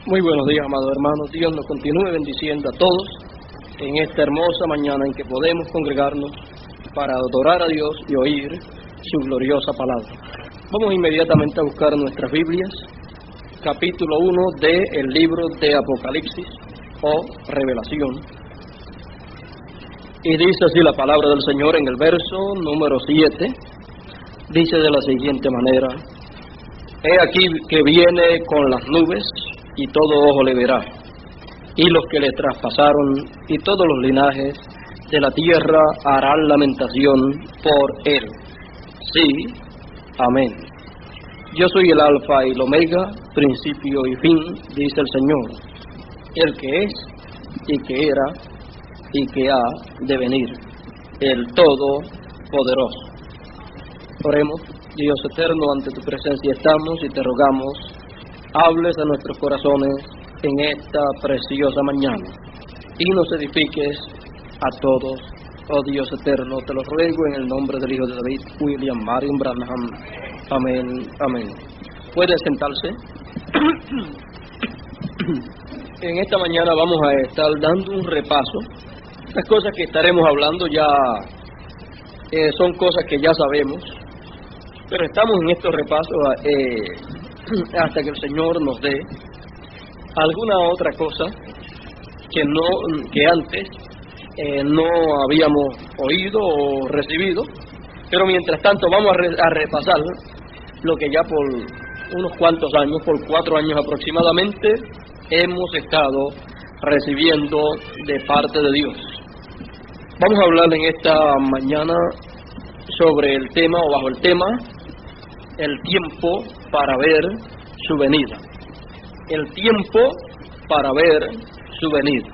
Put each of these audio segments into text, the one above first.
Muy buenos días, amados hermanos. Dios nos continúe bendiciendo a todos en esta hermosa mañana en que podemos congregarnos para adorar a Dios y oír su gloriosa palabra. Vamos inmediatamente a buscar nuestras Biblias, capítulo 1 del libro de Apocalipsis o Revelación. Y dice así la palabra del Señor en el verso número 7. Dice de la siguiente manera: He aquí que viene con las nubes, y todo ojo le verá, y los que le traspasaron, y todos los linajes de la tierra harán lamentación por él. Sí, amén. Yo soy el Alfa y el Omega, principio y fin, dice el Señor, el que es, y que era, y que ha de venir, el Todopoderoso. Oremos. Dios eterno, ante tu presencia estamos y te rogamos, hables a nuestros corazones en esta preciosa mañana y nos edifiques a todos, oh Dios eterno. Te lo ruego en el nombre del Hijo de David, William Marion Branham. Amén, amén. Puede sentarse. En esta mañana vamos a estar dando un repaso. Las cosas que estaremos hablando ya son cosas que ya sabemos, pero estamos en estos repasos hasta que el Señor nos dé alguna otra cosa que antes no habíamos oído o recibido. Pero mientras tanto vamos a repasar lo que ya por unos cuantos años, por 4 años aproximadamente, hemos estado recibiendo de parte de Dios. Vamos a hablar en esta mañana sobre el tema, o bajo el tema, el tiempo para ver su venida. El tiempo para ver su venida.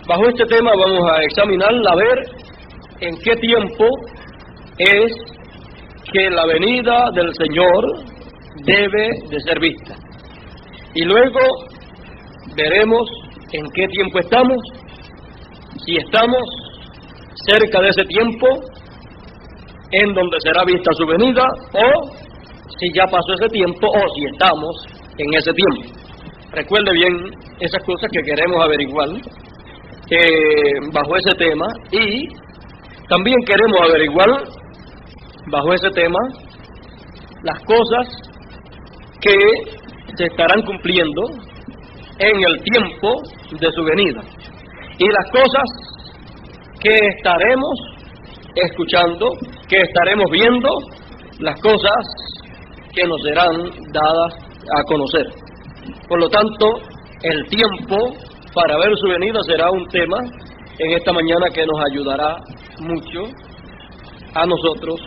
Bajo este tema vamos a examinarla, a ver en qué tiempo es que la venida del Señor debe de ser vista. Y luego veremos en qué tiempo estamos, si estamos cerca de ese tiempo en donde será vista su venida, o si ya pasó ese tiempo, o si estamos en ese tiempo. Recuerde bien esas cosas que queremos averiguar bajo ese tema, y también queremos averiguar bajo ese tema las cosas que se estarán cumpliendo en el tiempo de su venida, y las cosas que estaremos escuchando, que estaremos viendo, las cosas que nos serán dadas a conocer. Por lo tanto, el tiempo para ver su venida será un tema en esta mañana que nos ayudará mucho a nosotros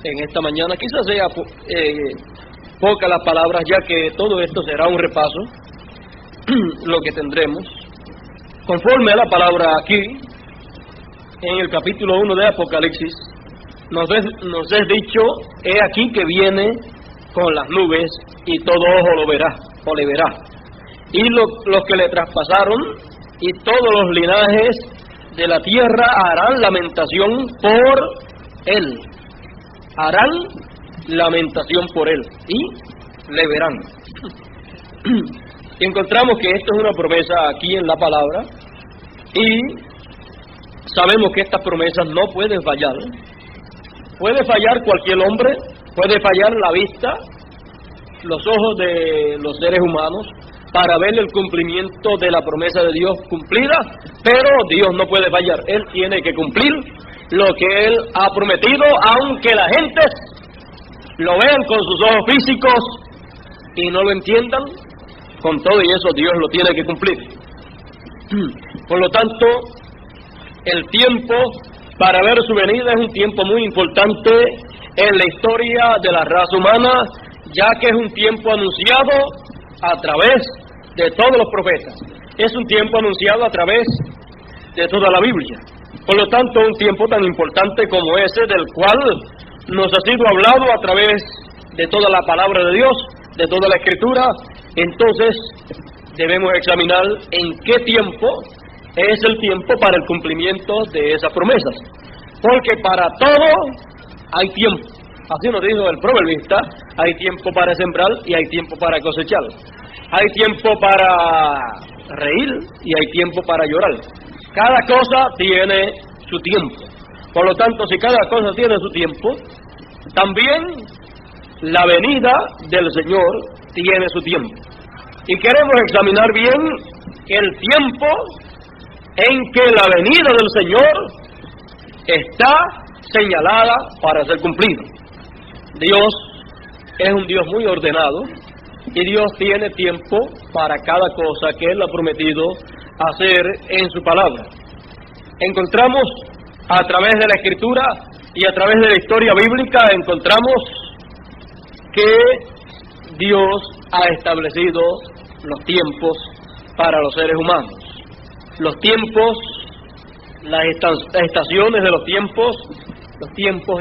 en esta mañana. Quizás sea pocas las palabras, ya que todo esto será un repaso, lo que tendremos. Conforme a la palabra aquí, en el capítulo 1 de Apocalipsis, nos es dicho: he aquí que viene con las nubes, y todo ojo lo verá, o le verá, y los que le traspasaron, y todos los linajes de la tierra harán lamentación por él. Harán lamentación por él, y le verán. Encontramos que esto es una promesa aquí en la palabra, y sabemos que estas promesas no pueden fallar. Puede fallar cualquier hombre, puede fallar la vista, los ojos de los seres humanos, para ver el cumplimiento de la promesa de Dios cumplida, pero Dios no puede fallar. Él tiene que cumplir lo que Él ha prometido, aunque la gente lo vean con sus ojos físicos y no lo entiendan. Con todo y eso, Dios lo tiene que cumplir. Por lo tanto, el tiempo para ver su venida es un tiempo muy importante en la historia de la raza humana, ya que es un tiempo anunciado a través de todos los profetas. Es un tiempo anunciado a través de toda la Biblia. Por lo tanto, un tiempo tan importante como ese, del cual nos ha sido hablado a través de toda la palabra de Dios, de toda la Escritura. Entonces, debemos examinar en qué tiempo es el tiempo para el cumplimiento de esas promesas. Porque para todo hay tiempo. Así nos dijo el proverbista, hay tiempo para sembrar y hay tiempo para cosechar. Hay tiempo para reír y hay tiempo para llorar. Cada cosa tiene su tiempo. Por lo tanto, si cada cosa tiene su tiempo, también la venida del Señor tiene su tiempo. Y queremos examinar bien el tiempo en que la venida del Señor está señalada para ser cumplida. Dios es un Dios muy ordenado y Dios tiene tiempo para cada cosa que Él ha prometido hacer en su palabra. Encontramos a través de la Escritura y a través de la historia bíblica, encontramos que Dios ha establecido los tiempos para los seres humanos. Los tiempos, las estaciones de los tiempos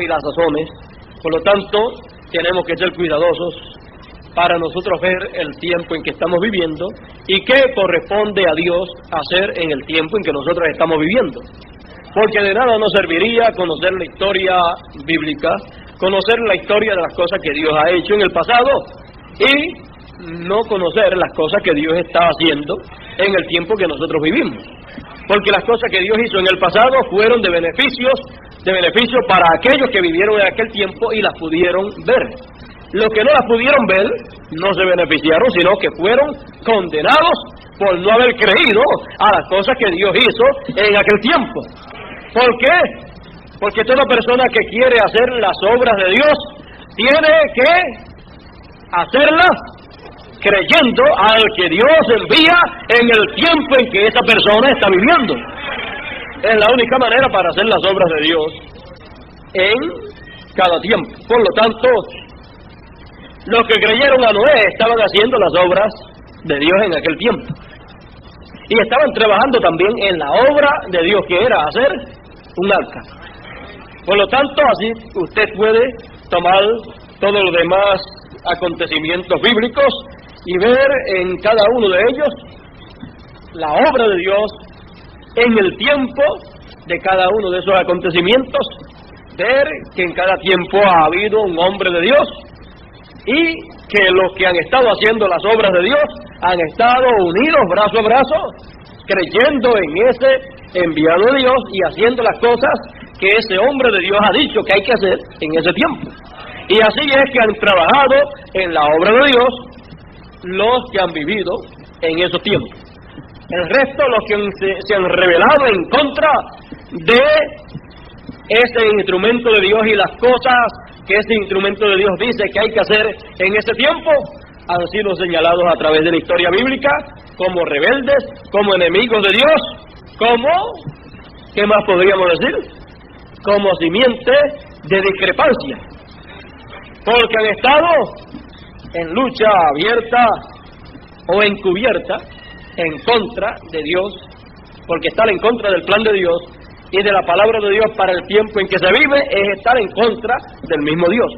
y las sazones. Por lo tanto, tenemos que ser cuidadosos para nosotros ver el tiempo en que estamos viviendo y qué corresponde a Dios hacer en el tiempo en que nosotros estamos viviendo. Porque de nada nos serviría conocer la historia bíblica, conocer la historia de las cosas que Dios ha hecho en el pasado y no conocer las cosas que Dios está haciendo en el tiempo que nosotros vivimos. Porque las cosas que Dios hizo en el pasado fueron de beneficio para aquellos que vivieron en aquel tiempo y las pudieron ver. Los que no las pudieron ver no se beneficiaron, sino que fueron condenados por no haber creído a las cosas que Dios hizo en aquel tiempo. ¿Por qué? Porque toda persona que quiere hacer las obras de Dios tiene que hacerlas creyendo al que Dios envía en el tiempo en que esa persona está viviendo. Es la única manera para hacer las obras de Dios en cada tiempo. Por lo tanto, los que creyeron a Noé estaban haciendo las obras de Dios en aquel tiempo. Y estaban trabajando también en la obra de Dios, que era hacer un arca. Por lo tanto, así usted puede tomar todos los demás acontecimientos bíblicos y ver en cada uno de ellos la obra de Dios en el tiempo de cada uno de esos acontecimientos, ver que en cada tiempo ha habido un hombre de Dios y que los que han estado haciendo las obras de Dios han estado unidos brazo a brazo, creyendo en ese enviado de Dios y haciendo las cosas que ese hombre de Dios ha dicho que hay que hacer en ese tiempo. Y así es que han trabajado en la obra de Dios los que han vivido en esos tiempos. El resto, los que se han rebelado en contra de ese instrumento de Dios y las cosas que ese instrumento de Dios dice que hay que hacer en ese tiempo, han sido señalados a través de la historia bíblica como rebeldes, como enemigos de Dios, como, ¿qué más podríamos decir? Como simiente de discrepancia, porque han estado en lucha abierta o encubierta en contra de Dios, porque estar en contra del plan de Dios y de la palabra de Dios para el tiempo en que se vive es estar en contra del mismo Dios,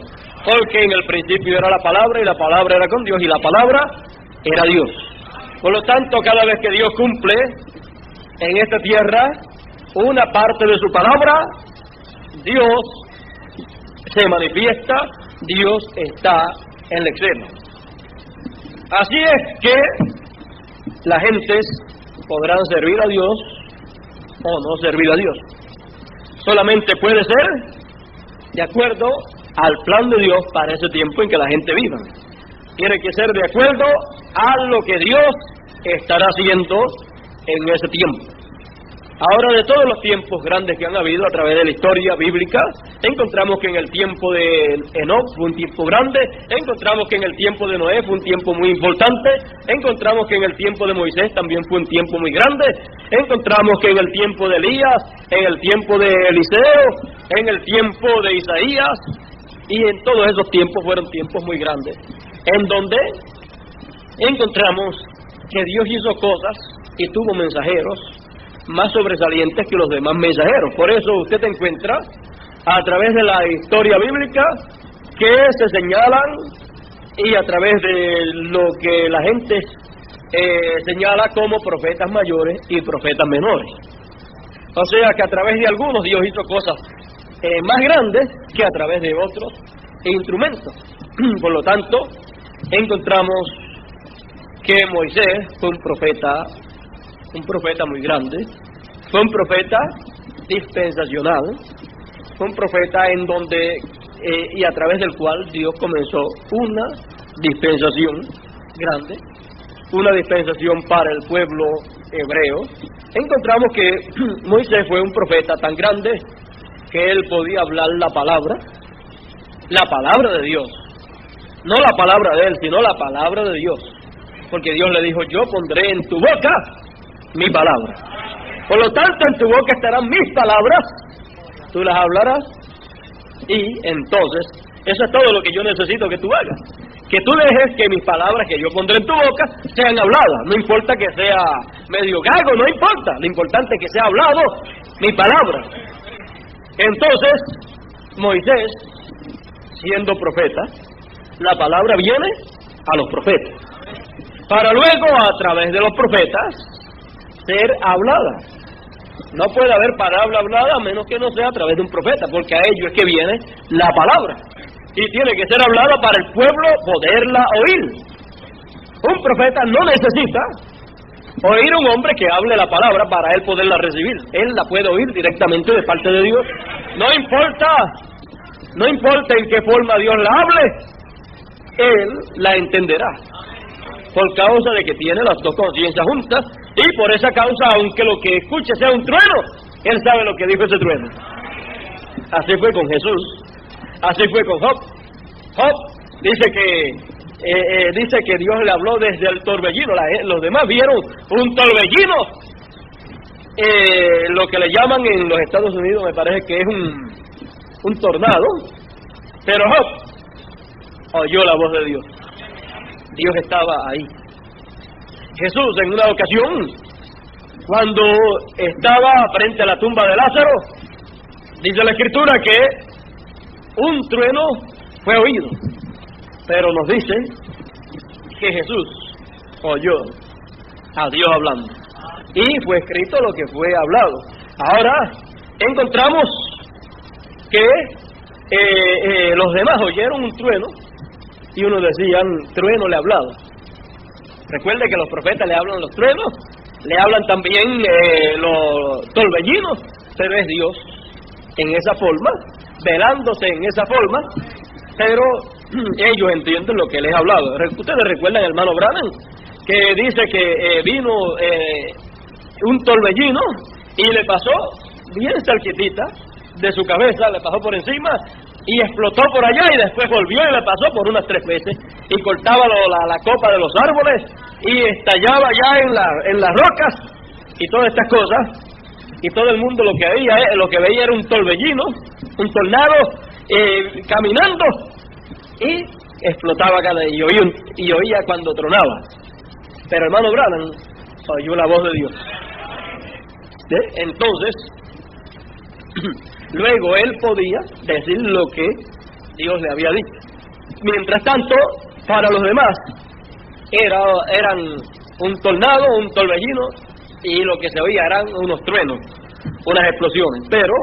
porque en el principio era la palabra y la palabra era con Dios y la palabra era Dios. Por lo tanto, cada vez que Dios cumple en esta tierra una parte de su palabra, Dios se manifiesta, Dios está en la escena. Así es que las gentes podrán servir a Dios o no servir a Dios. Solamente puede ser de acuerdo al plan de Dios para ese tiempo en que la gente viva. Tiene que ser de acuerdo a lo que Dios estará haciendo en ese tiempo. Ahora, de todos los tiempos grandes que han habido a través de la historia bíblica, encontramos que en el tiempo de Enoc fue un tiempo grande, encontramos que en el tiempo de Noé fue un tiempo muy importante, encontramos que en el tiempo de Moisés también fue un tiempo muy grande, encontramos que en el tiempo de Elías, en el tiempo de Eliseo, en el tiempo de Isaías, y en todos esos tiempos fueron tiempos muy grandes, en donde encontramos que Dios hizo cosas y tuvo mensajeros más sobresalientes que los demás mensajeros. Por eso usted encuentra a través de la historia bíblica que se señalan y a través de lo que la gente señala como profetas mayores y profetas menores. O sea que a través de algunos Dios hizo cosas más grandes que a través de otros instrumento. Por lo tanto, encontramos que Moisés fue un profeta muy grande, fue un profeta dispensacional, fue un profeta en donde y a través del cual Dios comenzó una dispensación grande, una dispensación para el pueblo hebreo. Encontramos que Moisés fue un profeta tan grande que él podía hablar la palabra de Dios, no la palabra de él, sino la palabra de Dios, porque Dios le dijo: yo pondré en tu boca mi palabra. Por lo tanto, en tu boca estarán mis palabras, tú las hablarás, y entonces, eso es todo lo que yo necesito que tú hagas. Que tú dejes que mis palabras que yo pondré en tu boca sean habladas. No importa que sea medio gago, no importa. Lo importante es que sea hablado mi palabra. Entonces, Moisés, siendo profeta, la palabra viene a los profetas, para luego, a través de los profetas, ser hablada. No puede haber palabra hablada a menos que no sea a través de un profeta, porque a ello es que viene la palabra. Y tiene que ser hablada para el pueblo poderla oír. Un profeta no necesita oír a un hombre que hable la palabra para él poderla recibir. Él la puede oír directamente de parte de Dios. No importa en qué forma Dios la hable, él la entenderá, por causa de que tiene las dos conciencias juntas, y por esa causa, aunque lo que escuche sea un trueno, él sabe lo que dijo ese trueno. Así fue con Jesús, así fue con Job. Job dice que Dios le habló desde el torbellino. Los demás vieron un torbellino, lo que le llaman en los Estados Unidos, me parece que es un tornado, pero Job oyó la voz de Dios. Dios estaba ahí. Jesús, en una ocasión, cuando estaba frente a la tumba de Lázaro, dice la Escritura que un trueno fue oído, pero nos dice que Jesús oyó a Dios hablando, y fue escrito lo que fue hablado. Ahora encontramos que los demás oyeron un trueno, y unos decían: trueno le ha hablado. Recuerde que los profetas le hablan los truenos, le hablan también los torbellinos, pero es Dios en esa forma, velándose en esa forma, pero ellos entienden lo que les ha hablado. Ustedes recuerdan al hermano Branham, que dice que vino un torbellino y le pasó bien cerquitita de su cabeza, le pasó por encima y explotó por allá, y después volvió y le pasó por unas 3 veces y cortaba la copa de los árboles y estallaba ya en las rocas y todas estas cosas, y todo el mundo lo que veía era un torbellino, un tornado caminando, y explotaba y oía cuando tronaba. Pero hermano Branham oyó la voz de Dios. Entonces luego él podía decir lo que Dios le había dicho. Mientras tanto, para los demás eran un tornado, un torbellino, y lo que se oía eran unos truenos, unas explosiones. Pero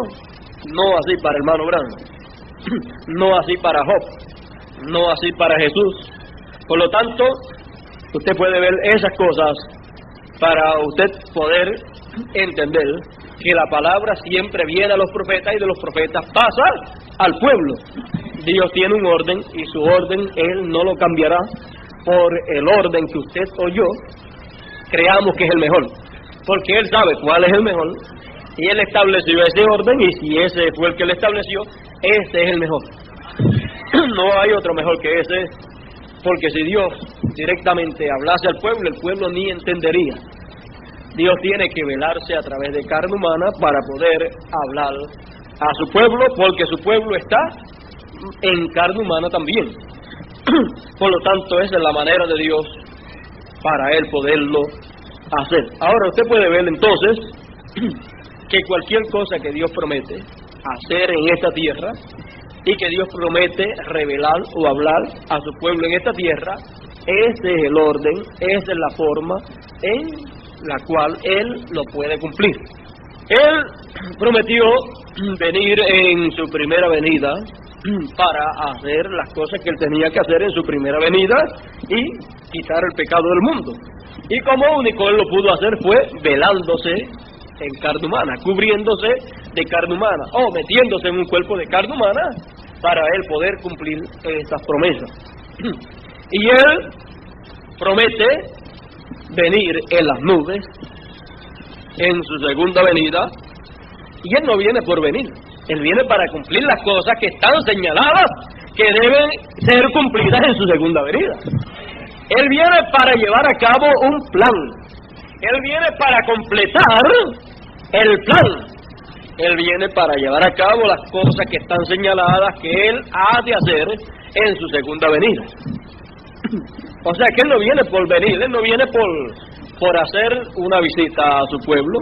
no así para el hermano Branham, no así para Job, no así para Jesús. Por lo tanto, usted puede ver esas cosas para usted poder entender que la palabra siempre viene a los profetas, y de los profetas pasa al pueblo. Dios tiene un orden, y su orden Él no lo cambiará por el orden que usted o yo creamos que es el mejor, porque Él sabe cuál es el mejor, y Él estableció ese orden, y si ese fue el que Él estableció, ese es el mejor. No hay otro mejor que ese, porque si Dios directamente hablase al pueblo, el pueblo ni entendería. Dios tiene que velarse a través de carne humana para poder hablar a su pueblo, porque su pueblo está en carne humana también. Por lo tanto, esa es la manera de Dios para Él poderlo hacer. Ahora usted puede ver entonces que cualquier cosa que Dios promete hacer en esta tierra, y que Dios promete revelar o hablar a su pueblo en esta tierra, ese es el orden, esa es la forma en la cual Él lo puede cumplir. Él prometió venir en su primera venida para hacer las cosas que él tenía que hacer en su primera venida y quitar el pecado del mundo. Y como único él lo pudo hacer fue velándose en carne humana, cubriéndose de carne humana o metiéndose en un cuerpo de carne humana para él poder cumplir estas promesas. Y él promete venir en las nubes en su segunda venida, y él no viene por venir, él viene para cumplir las cosas que están señaladas que deben ser cumplidas en su segunda venida. Él viene para llevar a cabo un plan, él viene para completar el plan, él viene para llevar a cabo las cosas que están señaladas que él ha de hacer en su segunda venida. O sea que él no viene por venir, él no viene por hacer una visita a su pueblo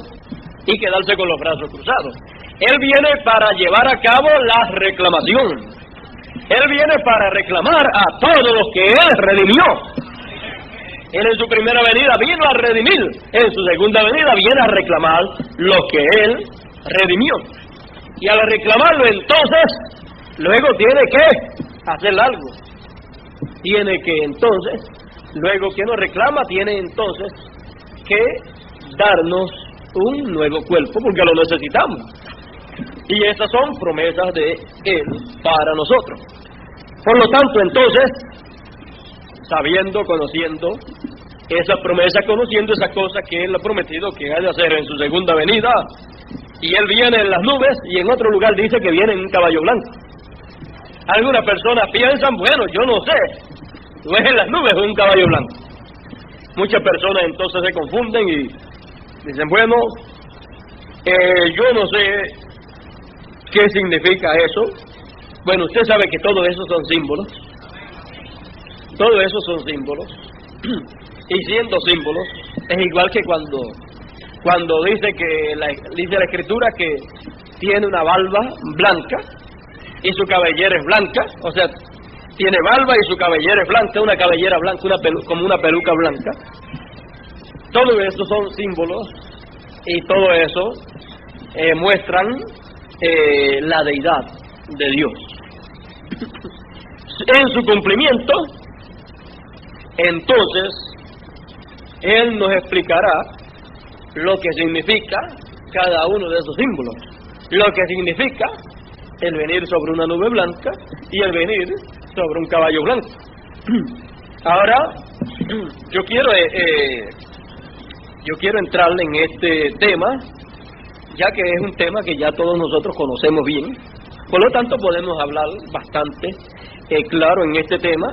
y quedarse con los brazos cruzados. Él viene para llevar a cabo la reclamación. Él viene para reclamar a todos los que él redimió. Él en su primera venida vino a redimir, en su segunda venida viene a reclamar lo que él redimió. Y al reclamarlo entonces, luego tiene que hacer algo. Tiene que entonces, luego que nos reclama, tiene entonces que darnos un nuevo cuerpo, porque lo necesitamos. Y esas son promesas de él para nosotros. Por lo tanto, entonces, sabiendo, conociendo esas promesas, conociendo esas cosas que él ha prometido que ha de hacer en su segunda venida, y él viene en las nubes, y en otro lugar dice que viene en un caballo blanco. Algunas personas piensan, bueno, yo no sé, tú ves en las nubes un caballo blanco. Muchas personas entonces se confunden y dicen, bueno, yo no sé qué significa eso. Bueno, usted sabe que todo eso son símbolos. Todo eso son símbolos. Y siendo símbolos, es igual que cuando dice la Escritura que tiene una barba blanca y su cabellera es blanca, o sea, tiene barba y su cabellera es blanca, una cabellera blanca, como una peluca blanca. Todo eso son símbolos y todo eso muestran la deidad de Dios. En su cumplimiento, entonces, Él nos explicará lo que significa cada uno de esos símbolos. Lo que significa el venir sobre una nube blanca y el venir sobre un caballo blanco. Ahora, yo quiero entrar en este tema, ya que es un tema que ya todos nosotros conocemos bien. Por lo tanto, podemos hablar bastante claro en este tema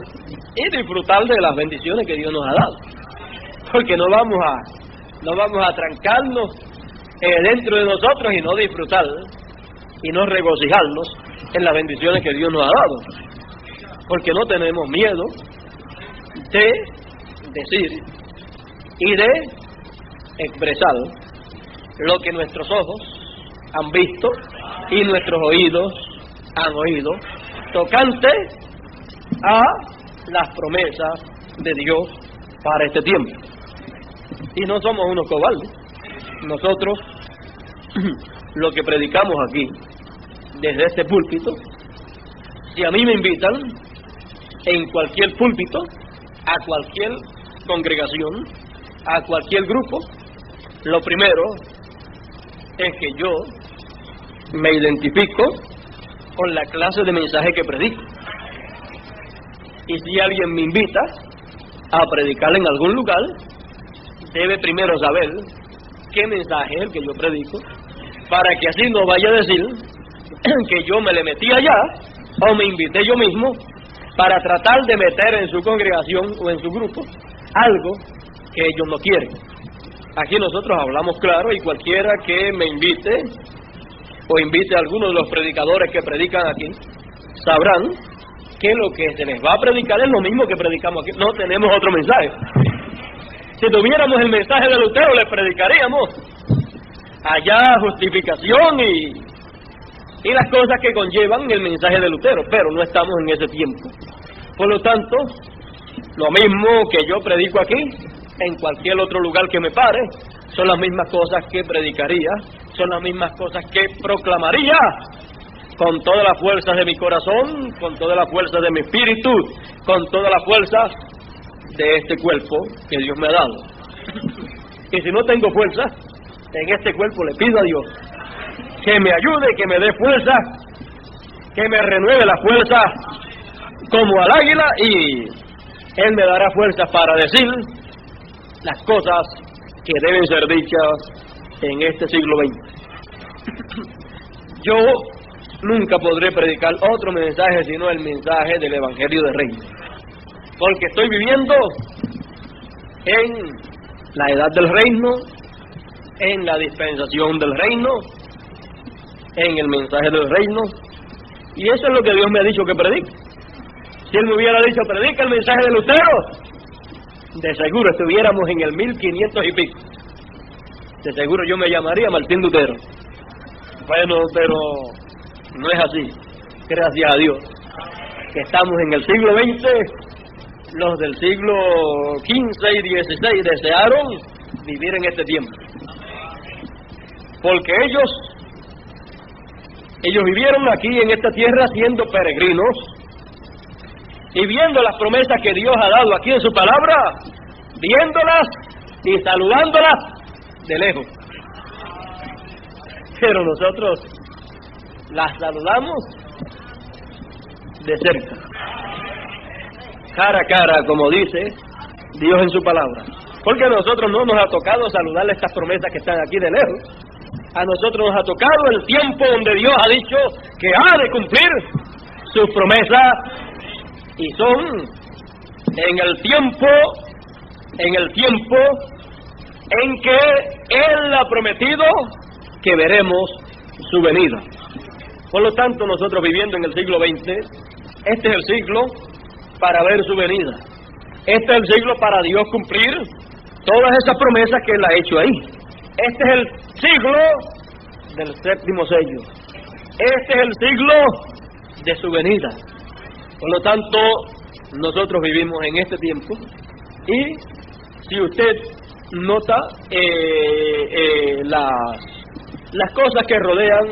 y disfrutar de las bendiciones que Dios nos ha dado. Porque no vamos a trancarnos dentro de nosotros y no disfrutar y no regocijarnos en las bendiciones que Dios nos ha dado. Porque no tenemos miedo de decir y de expresar lo que nuestros ojos han visto y nuestros oídos han oído tocante a las promesas de Dios para este tiempo. Y no somos unos cobardes. Nosotros lo que predicamos aquí desde este púlpito, si a mí me invitan en cualquier púlpito, a cualquier congregación, a cualquier grupo, lo primero es que yo me identifico con la clase de mensaje que predico. Y si alguien me invita a predicar en algún lugar, debe primero saber qué mensaje es el que yo predico, para que así no vaya a decir que yo me le metí allá o me invité yo mismo para tratar de meter en su congregación o en su grupo algo que ellos no quieren. Aquí nosotros hablamos claro, y cualquiera que me invite o invite a alguno de los predicadores que predican aquí sabrán que lo que se les va a predicar es lo mismo que predicamos aquí. No tenemos otro mensaje. Si tuviéramos el mensaje de Lutero, les predicaríamos allá justificación y las cosas que conllevan el mensaje de Lutero, pero no estamos en ese tiempo. Por lo tanto, lo mismo que yo predico aquí, en cualquier otro lugar que me pare, son las mismas cosas que predicaría, son las mismas cosas que proclamaría con todas las fuerzas de mi corazón, con todas las fuerzas de mi espíritu, con todas las fuerzas de este cuerpo que Dios me ha dado. Y si no tengo fuerza en este cuerpo, le pido a Dios que me ayude, que me dé fuerza, que me renueve la fuerza como al águila, y Él me dará fuerza para decir las cosas que deben ser dichas en este siglo XX. Yo nunca podré predicar otro mensaje sino el mensaje del Evangelio del Reino, porque estoy viviendo en la edad del reino, en la dispensación del reino, en el mensaje del reino, y eso es lo que Dios me ha dicho que predique. Si Él me hubiera dicho predica el mensaje de Lutero, de seguro estuviéramos en el 1500 y pico. De seguro yo me llamaría Martín Lutero. Bueno, pero no es así. Gracias a Dios que estamos en el siglo XX. Los del siglo XV y XVI desearon vivir en este tiempo, porque ellos vivieron aquí en esta tierra siendo peregrinos y viendo las promesas que Dios ha dado aquí en su palabra, viéndolas y saludándolas de lejos. Pero nosotros las saludamos de cerca, cara a cara, como dice Dios en su palabra. Porque a nosotros no nos ha tocado saludarle estas promesas que están aquí de lejos. A nosotros nos ha tocado el tiempo donde Dios ha dicho que ha de cumplir sus promesas, y son en el tiempo en que Él ha prometido que veremos su venida. Por lo tanto, nosotros viviendo en el siglo XX, este es el siglo para ver su venida. Este es el siglo para Dios cumplir todas esas promesas que Él ha hecho ahí. Este es el siglo del séptimo sello. Este es el siglo de su venida. Por lo tanto, nosotros vivimos en este tiempo, y si usted nota las cosas que rodean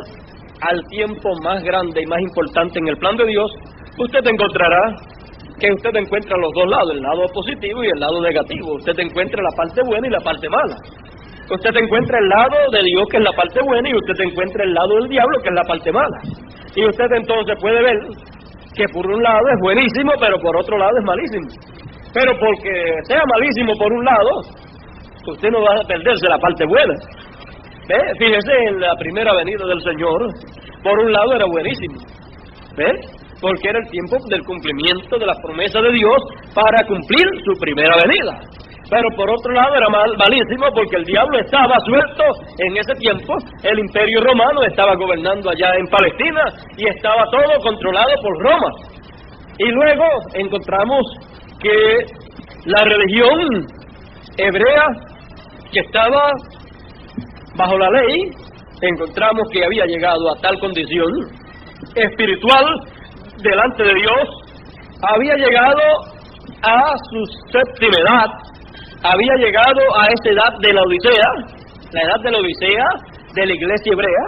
al tiempo más grande y más importante en el plan de Dios, usted encontrará que usted encuentra los dos lados, el lado positivo y el lado negativo. Usted encuentra la parte buena y la parte mala. Usted encuentra el lado de Dios, que es la parte buena, y usted encuentra el lado del diablo, que es la parte mala. Y usted entonces puede ver que por un lado es buenísimo, pero por otro lado es malísimo. Pero porque sea malísimo por un lado, usted no va a perderse la parte buena. ¿Ve? Fíjese en la primera venida del Señor, por un lado era buenísimo. ¿Ve? Porque era el tiempo del cumplimiento de las promesas de Dios para cumplir su primera venida. Pero por otro lado era malísimo, porque el diablo estaba suelto en ese tiempo. El imperio romano estaba gobernando allá en Palestina y estaba todo controlado por Roma. Y luego encontramos que la religión hebrea, que estaba bajo la ley, encontramos que había llegado a tal condición espiritual delante de Dios, había llegado a su séptima edad, había llegado a esa edad de la Odisea. La edad de la Odisea de la iglesia hebrea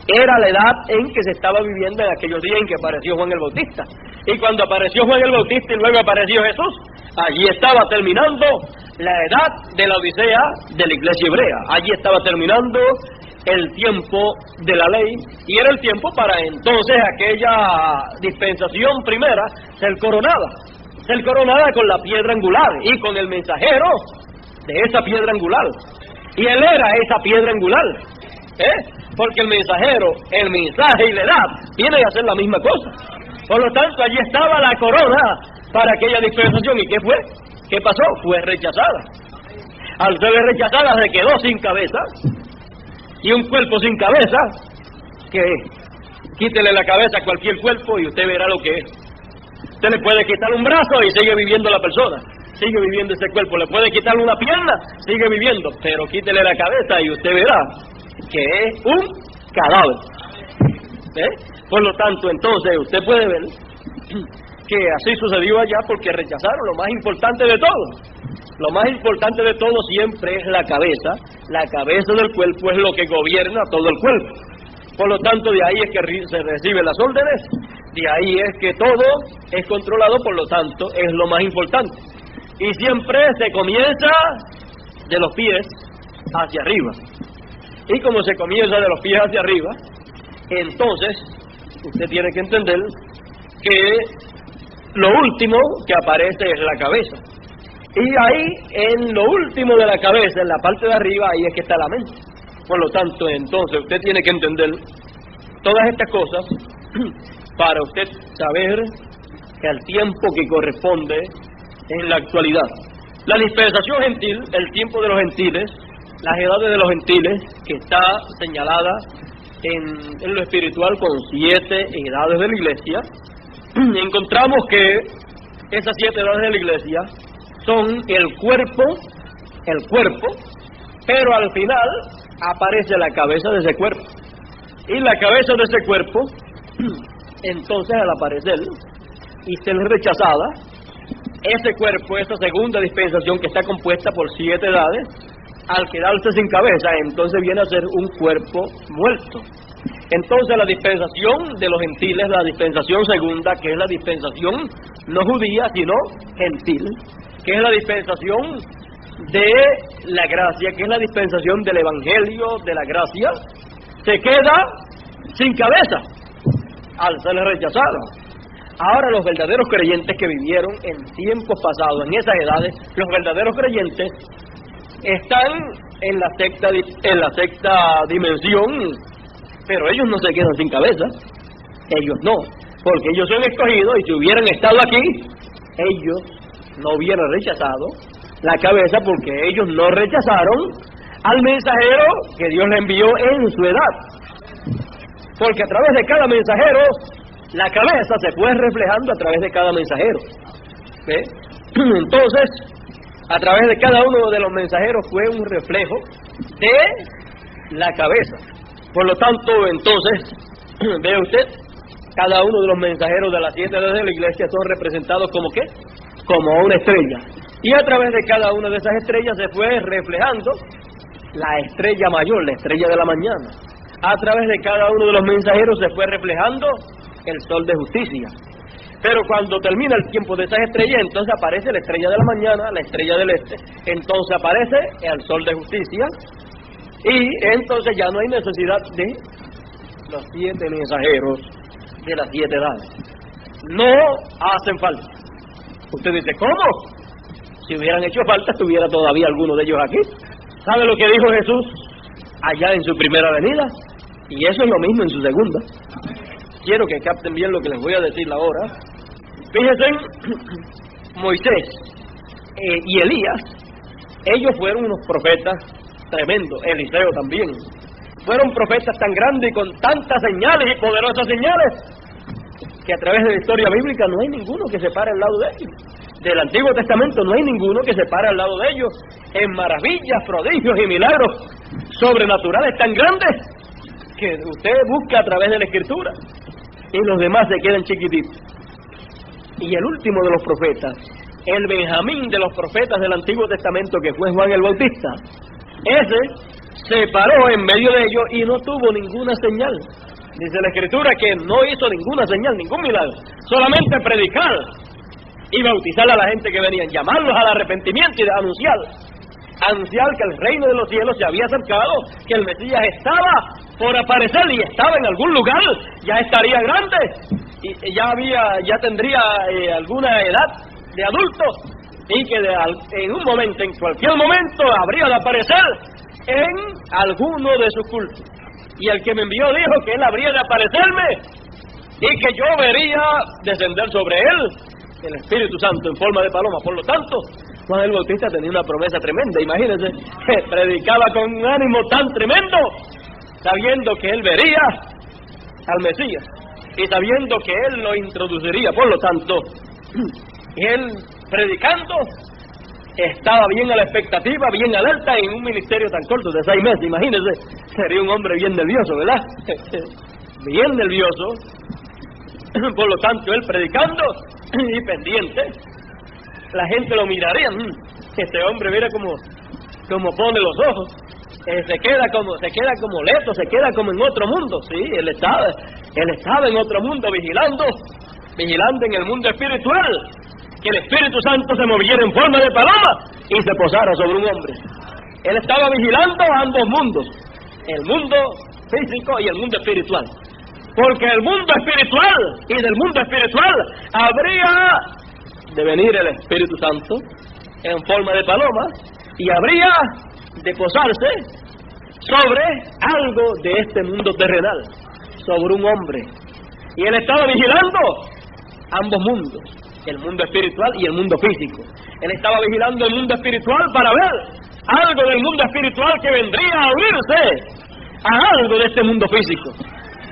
era la edad en que se estaba viviendo en aquellos días en que apareció Juan el Bautista. Y cuando apareció Juan el Bautista y luego apareció Jesús, allí estaba terminando la edad de la Odisea de la iglesia hebrea. Allí estaba terminando el tiempo de la ley, y era el tiempo para entonces aquella dispensación primera ser coronada con la piedra angular y con el mensajero de esa piedra angular. Y él era esa piedra angular, porque el mensajero, el mensaje y la edad vienen a hacer la misma cosa. Por lo tanto, allí estaba la corona para aquella dispensación. ¿Y qué fue? ¿Qué pasó? Fue rechazada. Al ser rechazada se quedó sin cabeza, y un cuerpo sin cabeza, ¿qué es? Quítele la cabeza a cualquier cuerpo y usted verá lo que es. Usted le puede quitar un brazo y sigue viviendo la persona, sigue viviendo ese cuerpo. Le puede quitar una pierna, sigue viviendo, pero quítele la cabeza y usted verá que es un cadáver. Por lo tanto, entonces usted puede ver que así sucedió allá, porque rechazaron lo más importante de todo. Lo más importante de todo siempre es la cabeza. La cabeza del cuerpo es lo que gobierna todo el cuerpo. Por lo tanto, de ahí es que se reciben las órdenes, de ahí es que todo es controlado, por lo tanto, es lo más importante. Y siempre se comienza de los pies hacia arriba. Y como se comienza de los pies hacia arriba, entonces usted tiene que entender que lo último que aparece es la cabeza. Y ahí, en lo último de la cabeza, en la parte de arriba, ahí es que está la mente. Por lo tanto, entonces, usted tiene que entender todas estas cosas para usted saber que al tiempo que corresponde en la actualidad. La dispensación gentil, el tiempo de los gentiles, las edades de los gentiles, que está señalada en lo espiritual con 7 edades de la iglesia, encontramos que esas 7 edades de la iglesia son el cuerpo, pero al final aparece la cabeza de ese cuerpo. Y la cabeza de ese cuerpo, entonces al aparecer y ser rechazada, ese cuerpo, esa segunda dispensación que está compuesta por 7 edades, al quedarse sin cabeza, entonces viene a ser un cuerpo muerto. Entonces la dispensación de los gentiles, la dispensación segunda, que es la dispensación no judía, sino gentil, que es la dispensación de la gracia, que es la dispensación del evangelio de la gracia, se queda sin cabeza al ser rechazado. Ahora los verdaderos creyentes que vivieron en tiempos pasados, en esas edades, los verdaderos creyentes están en la sexta dimensión, pero ellos no se quedan sin cabeza, ellos no, porque ellos son escogidos y si hubieran estado aquí, ellos no hubieran rechazado la cabeza, porque ellos no rechazaron al mensajero que Dios le envió en su edad, porque a través de cada mensajero la cabeza se fue reflejando a través de cada mensajero. ¿Ve? Entonces, a través de cada uno de los mensajeros fue un reflejo de la cabeza. Por lo tanto, entonces, ve usted, cada uno de los mensajeros de las 7 edades de la iglesia son representados como ¿qué? Como una estrella. Y a través de cada una de esas estrellas se fue reflejando la estrella mayor, la estrella de la mañana. A través de cada uno de los mensajeros se fue reflejando el sol de justicia. Pero cuando termina el tiempo de esas estrellas, entonces aparece la estrella de la mañana, la estrella del este, entonces aparece el sol de justicia, y entonces ya no hay necesidad de los 7 mensajeros de las 7 edades. No hacen falta. Usted dice, ¿cómo? Si hubieran hecho falta, estuviera todavía alguno de ellos aquí. ¿Sabe lo que dijo Jesús allá en su primera venida? Y eso es lo mismo en su segunda. Quiero que capten bien lo que les voy a decir ahora. Fíjense, Moisés y Elías, ellos fueron unos profetas tremendos, Eliseo también. Fueron profetas tan grandes y con tantas señales y poderosas señales, que a través de la historia bíblica no hay ninguno que se pare al lado de ellos. Del Antiguo Testamento no hay ninguno que se pare al lado de ellos en maravillas, prodigios y milagros sobrenaturales tan grandes que usted busca a través de la Escritura, y los demás se quedan chiquititos. Y el último de los profetas, el Benjamín de los profetas del Antiguo Testamento, que fue Juan el Bautista, ese se paró en medio de ellos y no tuvo ninguna señal. Dice la Escritura que no hizo ninguna señal, ningún milagro, solamente predicar y bautizar a la gente que venían, llamarlos al arrepentimiento y anunciar que el reino de los cielos se había acercado, que el Mesías estaba por aparecer y estaba en algún lugar, ya estaría grande y ya tendría alguna edad de adulto, y que en un momento, en cualquier momento, habría de aparecer en alguno de sus cultos. Y el que me envió dijo que él habría de aparecerme y que yo vería descender sobre él el Espíritu Santo en forma de paloma. Por lo tanto, Juan el Bautista tenía una promesa tremenda. Imagínense, que predicaba con un ánimo tan tremendo, sabiendo que él vería al Mesías y sabiendo que él lo introduciría. Por lo tanto, él predicando estaba bien a la expectativa, bien alerta en un ministerio tan corto de 6 meses. Imagínense, sería un hombre bien nervioso, ¿verdad? Bien nervioso. Por lo tanto, él predicando y pendiente, la gente lo miraría. Este hombre, mira cómo pone los ojos. se queda como leto, se queda como en otro mundo. Sí, él estaba en otro mundo vigilando en el mundo espiritual, que el Espíritu Santo se moviera en forma de paloma y se posara sobre un hombre. Él estaba vigilando ambos mundos, el mundo físico y el mundo espiritual, porque el mundo espiritual y del mundo espiritual habría de venir el Espíritu Santo en forma de paloma y habría de posarse sobre algo de este mundo terrenal, sobre un hombre. Y él estaba vigilando ambos mundos, el mundo espiritual y el mundo físico. Él estaba vigilando el mundo espiritual para ver algo del mundo espiritual que vendría a unirse a algo de este mundo físico.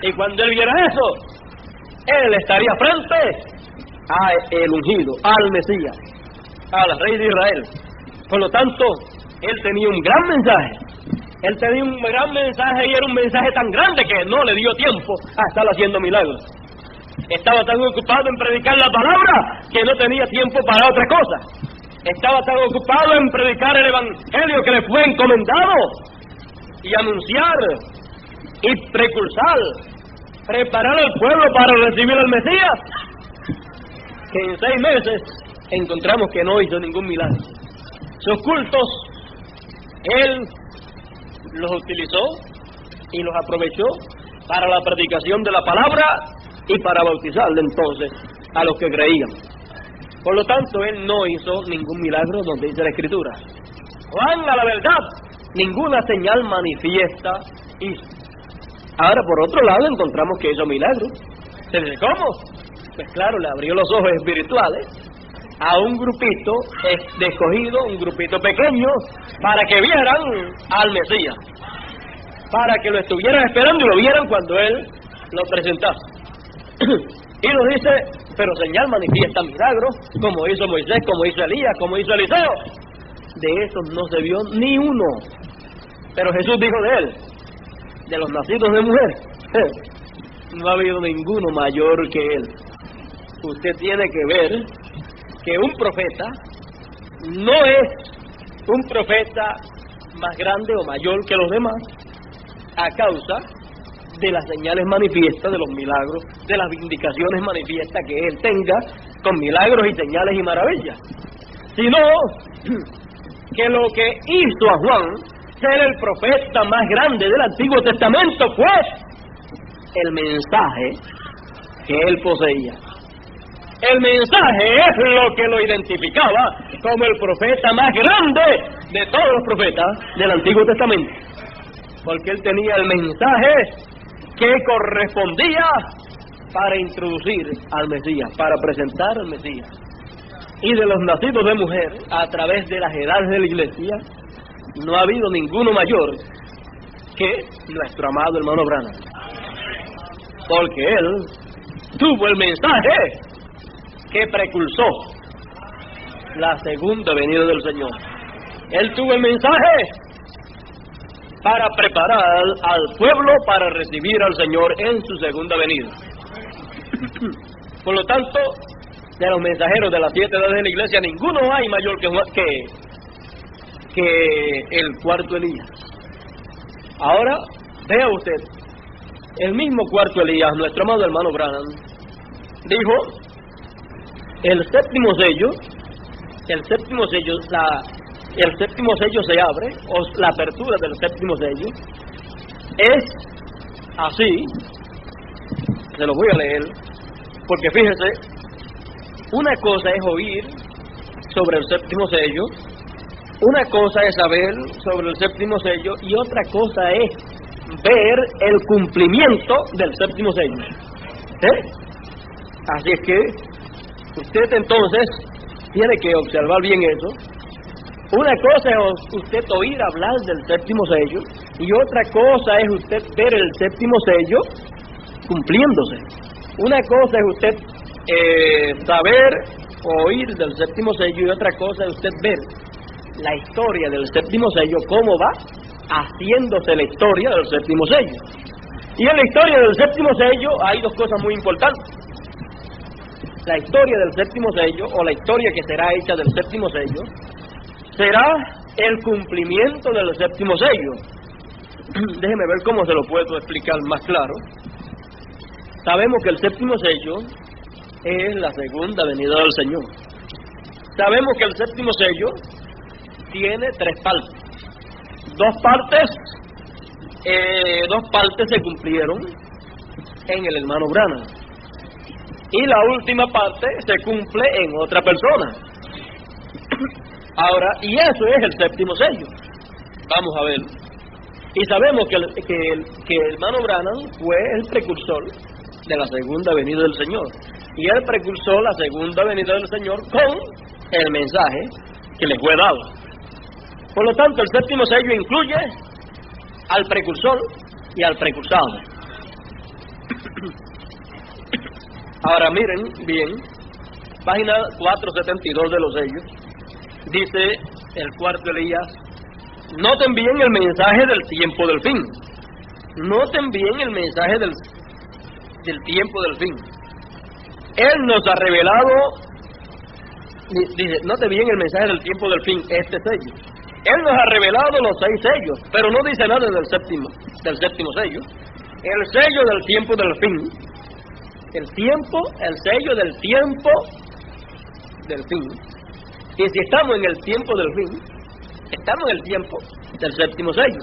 Y cuando él viera eso, él estaría frente a el ungido, al Mesías, al Rey de Israel. Por lo tanto, él tenía un gran mensaje. Él tenía un gran mensaje y era un mensaje tan grande que no le dio tiempo a estar haciendo milagros. Estaba tan ocupado en predicar la palabra que no tenía tiempo para otra cosa. Estaba tan ocupado en predicar el evangelio que le fue encomendado y anunciar y precursar, preparar al pueblo para recibir al Mesías, que en 6 meses encontramos que no hizo ningún milagro. Sus cultos, él los utilizó y los aprovechó para la predicación de la palabra y para bautizarle entonces a los que creían. Por lo tanto, él no hizo ningún milagro donde dice la Escritura. Juan, a la verdad, ninguna señal manifiesta hizo. Ahora, por otro lado, encontramos que hizo milagros. ¿Se dice cómo? Pues claro, le abrió los ojos espirituales a un grupito de escogido, un grupito pequeño, para que vieran al Mesías, para que lo estuvieran esperando y lo vieran cuando él lo presentase. Y nos dice, pero señal manifiesta milagros, como hizo Moisés, como hizo Elías, como hizo Eliseo. De esos no se vio ni uno. Pero Jesús dijo de él, de los nacidos de mujer, no ha habido ninguno mayor que él. Usted tiene que ver que un profeta no es un profeta más grande o mayor que los demás a causa de las señales manifiestas, de los milagros, de las vindicaciones manifiestas que él tenga con milagros y señales y maravillas, sino que lo que hizo a Juan ser el profeta más grande del Antiguo Testamento fue el mensaje que él poseía. El mensaje es lo que lo identificaba como el profeta más grande de todos los profetas del Antiguo Testamento, porque él tenía el mensaje que correspondía para introducir al Mesías, para presentar al Mesías. Y de los nacidos de mujer, a través de las edades de la Iglesia, no ha habido ninguno mayor que nuestro amado hermano Branham, porque él tuvo el mensaje que precursó la segunda venida del Señor. Él tuvo el mensaje para preparar al pueblo para recibir al Señor en su segunda venida. Por lo tanto, de los mensajeros de las 7 edades de la Iglesia, ninguno hay mayor que el cuarto Elías. Ahora, vea usted, el mismo cuarto Elías, nuestro amado hermano Branham, dijo: el séptimo sello se abre, o la apertura del séptimo sello es así. Se lo voy a leer, porque fíjese, una cosa es oír sobre el séptimo sello, una cosa es saber sobre el séptimo sello, y otra cosa es ver el cumplimiento del séptimo sello. Así es que usted entonces tiene que observar bien eso. Una cosa es usted oír hablar del séptimo sello, y otra cosa es usted ver el séptimo sello cumpliéndose. Una cosa es usted saber o oír del séptimo sello, y otra cosa es usted ver la historia del séptimo sello, cómo va haciéndose la historia del séptimo sello. Y en la historia del séptimo sello hay dos cosas muy importantes. La historia del séptimo sello, o la historia que será hecha del séptimo sello, será el cumplimiento del séptimo sello. déjeme ver cómo se lo puedo explicar más claro. Sabemos que el séptimo sello es la segunda venida del Señor. Sabemos que el séptimo sello tiene tres partes. Dos partes se cumplieron en el hermano Branham. Y la última parte se cumple en otra persona. Ahora, y eso es el séptimo sello. Vamos a ver. Y sabemos que el hermano Branham fue el precursor de la segunda venida del Señor. Y él precursó la segunda venida del Señor con el mensaje que le fue dado. Por lo tanto, el séptimo sello incluye al precursor y al precursado. Ahora miren bien, página 472 de los sellos, dice el cuarto Elías: noten bien el mensaje del tiempo del fin. Noten bien el mensaje del tiempo del fin. Él nos ha revelado, dice, noten bien el mensaje del tiempo del fin, este sello. Él nos ha revelado los 6 sellos, pero no dice nada del séptimo sello. El sello del tiempo del fin. El sello del tiempo del fin. Y si estamos en el tiempo del fin, estamos en el tiempo del séptimo sello.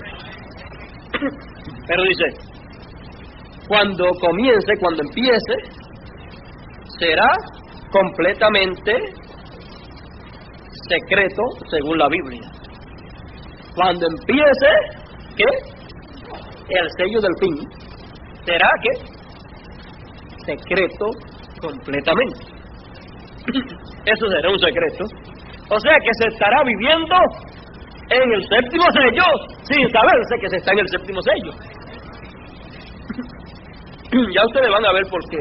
Pero dice, cuando empiece, será completamente secreto según la Biblia. Cuando empiece, ¿qué? El sello del fin, será ¿qué? Secreto completamente. Eso será un secreto. O sea que se estará viviendo en el séptimo sello sin saberse que se está en el séptimo sello. Ya ustedes van a ver por qué.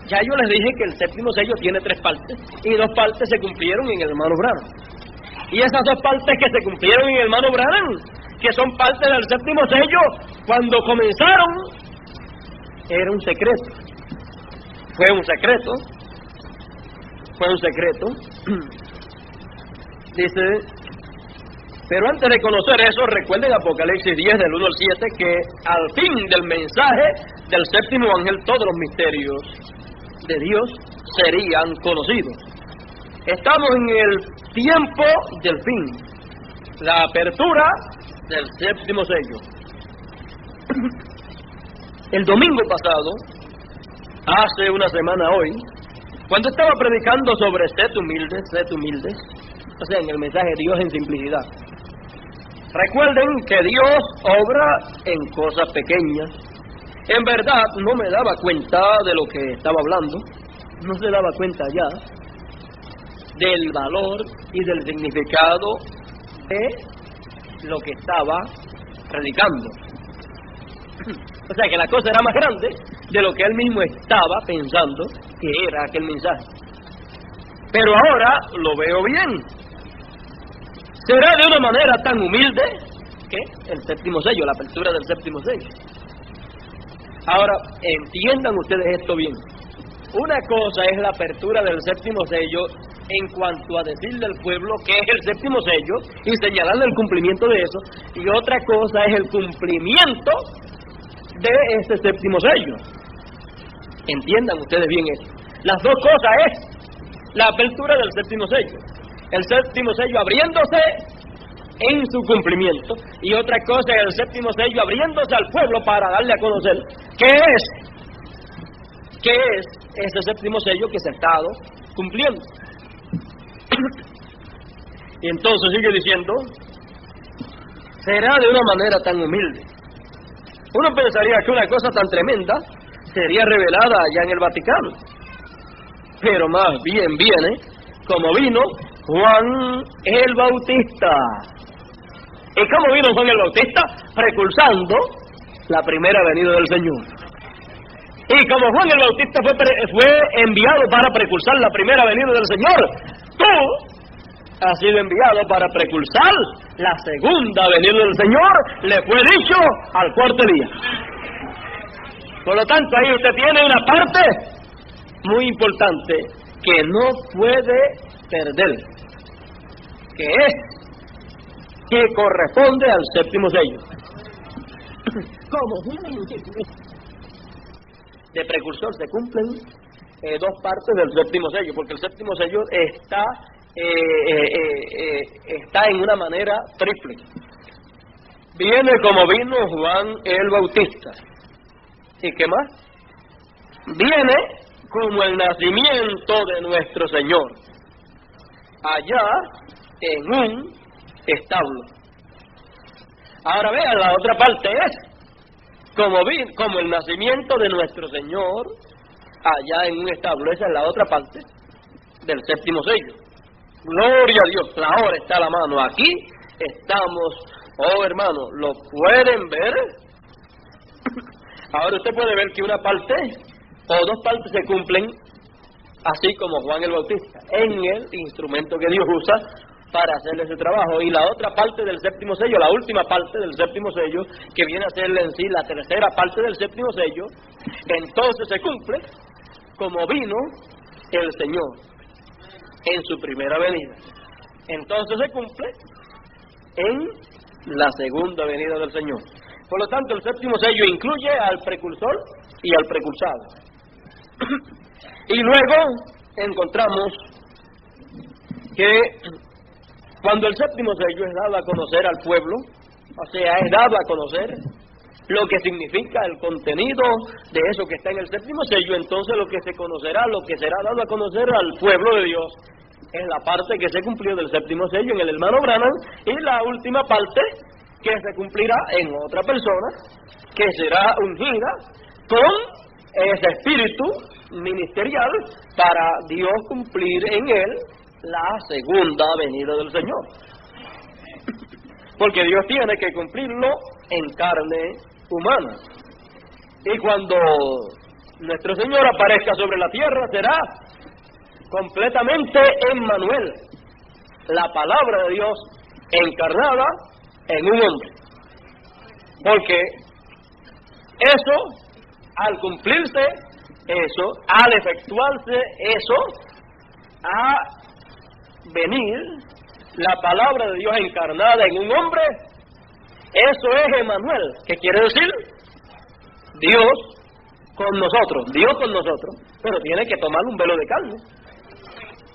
Ya yo les dije que el séptimo sello tiene 3 partes y 2 partes se cumplieron en el hermano Branham. Y esas 2 partes que se cumplieron en el hermano Branham, que son partes del séptimo sello, cuando comenzaron, era un secreto. Fue un secreto. Dice, pero antes de conocer eso, recuerden Apocalipsis 10 del 1 al 7, que al fin del mensaje del séptimo ángel todos los misterios de Dios serían conocidos. Estamos en el tiempo del fin, la apertura del séptimo sello. El domingo pasado, hace una semana hoy, cuando estaba predicando sobre sed humildes, o sea, en el mensaje de Dios en simplicidad, recuerden que Dios obra en cosas pequeñas. En verdad, no me daba cuenta de lo que estaba hablando, no se daba cuenta ya del valor y del significado de lo que estaba predicando. O sea que la cosa era más grande de lo que él mismo estaba pensando que era aquel mensaje. Pero ahora lo veo bien. Será de una manera tan humilde que el séptimo sello, la apertura del séptimo sello. Ahora, entiendan ustedes esto bien. Una cosa es la apertura del séptimo sello en cuanto a decirle al pueblo que es el séptimo sello y señalarle el cumplimiento de eso, y otra cosa es el cumplimiento de ese séptimo sello. Entiendan ustedes bien esto. Las dos cosas es la apertura del séptimo sello, el séptimo sello abriéndose en su cumplimiento, y otra cosa es el séptimo sello abriéndose al pueblo para darle a conocer qué es ese séptimo sello que se ha estado cumpliendo. Y entonces sigue diciendo, será de una manera tan humilde. Uno pensaría que una cosa tan tremenda sería revelada allá en el Vaticano, pero más bien viene como vino Juan el Bautista. ¿Y cómo vino Juan el Bautista? Precursando la primera venida del Señor. Y como Juan el Bautista fue enviado para precursar la primera venida del Señor, tú has sido enviado para precursar la segunda venida del Señor, le fue dicho al cuarto día. Por lo tanto, ahí usted tiene una parte muy importante que no puede perder, que corresponde al séptimo sello. como un de precursor se cumplen dos partes del séptimo sello, porque el séptimo sello está en una manera triple. Viene como vino Juan el Bautista. ¿Y qué más? Viene como el nacimiento de nuestro Señor, allá en un establo. Ahora vean, la otra parte es como el nacimiento de nuestro Señor allá en un establo. Esa es la otra parte del séptimo sello. Gloria a Dios, la hora está a la mano. Aquí estamos, oh hermano, ¿lo pueden ver? Ahora usted puede ver que una parte o dos partes se cumplen así como Juan el Bautista, en el instrumento que Dios usa para hacer ese trabajo. Y la otra parte del séptimo sello, la última parte del séptimo sello, que viene a ser en sí la tercera parte del séptimo sello, entonces se cumple como vino el Señor en su primera venida. Entonces se cumple en la segunda venida del Señor. Por lo tanto, el séptimo sello incluye al precursor y al precursado. Y luego encontramos que cuando el séptimo sello es dado a conocer al pueblo, o sea, es dado a conocer lo que significa el contenido de eso que está en el séptimo sello, entonces lo que se conocerá, lo que será dado a conocer al pueblo de Dios, es la parte que se cumplió del séptimo sello en el hermano Branham, y la última parte que se cumplirá en otra persona, que será ungida con ese espíritu ministerial para Dios cumplir en él la segunda venida del Señor. Porque Dios tiene que cumplirlo en carne humana. Y cuando nuestro Señor aparezca sobre la tierra, será completamente Emmanuel, la palabra de Dios encarnada en un hombre. Porque eso, al cumplirse eso, al efectuarse eso, a venir la palabra de Dios encarnada en un hombre, eso es Emmanuel, que quiere decir Dios con nosotros, pero tiene que tomar un velo de carne.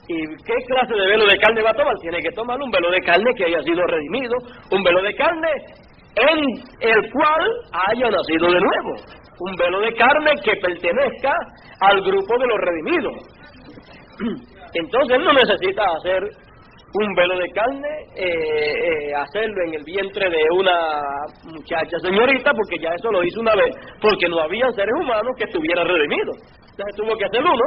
¿Y qué clase de velo de carne va a tomar? Tiene que tomar un velo de carne que haya sido redimido, un velo de carne en el cual haya nacido de nuevo, un velo de carne que pertenezca al grupo de los redimidos. Entonces no necesita hacer un velo de carne, hacerlo en el vientre de una muchacha señorita, porque ya eso lo hizo una vez, porque no había seres humanos que estuvieran redimidos. Entonces tuvo que hacer uno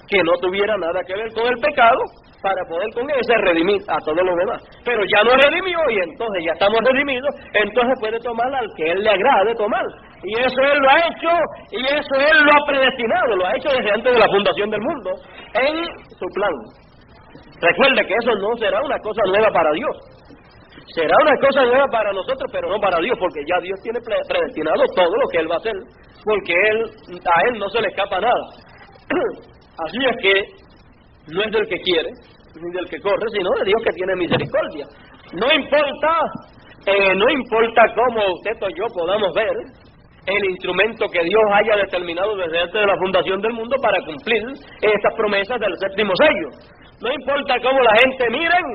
que no tuviera nada que ver con el pecado, para poder con ese redimir a todos los demás. Pero ya no redimió, y entonces ya estamos redimidos, entonces puede tomar al que él le agrade tomar. Y eso él lo ha hecho, y eso él lo ha predestinado, lo ha hecho desde antes de la fundación del mundo, en su plan. Recuerde que eso no será una cosa nueva para Dios. Será una cosa nueva para nosotros, pero no para Dios, porque ya Dios tiene predestinado todo lo que Él va a hacer, porque a Él no se le escapa nada. Así es que no es del que quiere, ni del que corre, sino de Dios que tiene misericordia. No importa cómo usted o yo podamos ver el instrumento que Dios haya determinado desde antes de la fundación del mundo para cumplir estas promesas del séptimo sello. No importa cómo la gente miren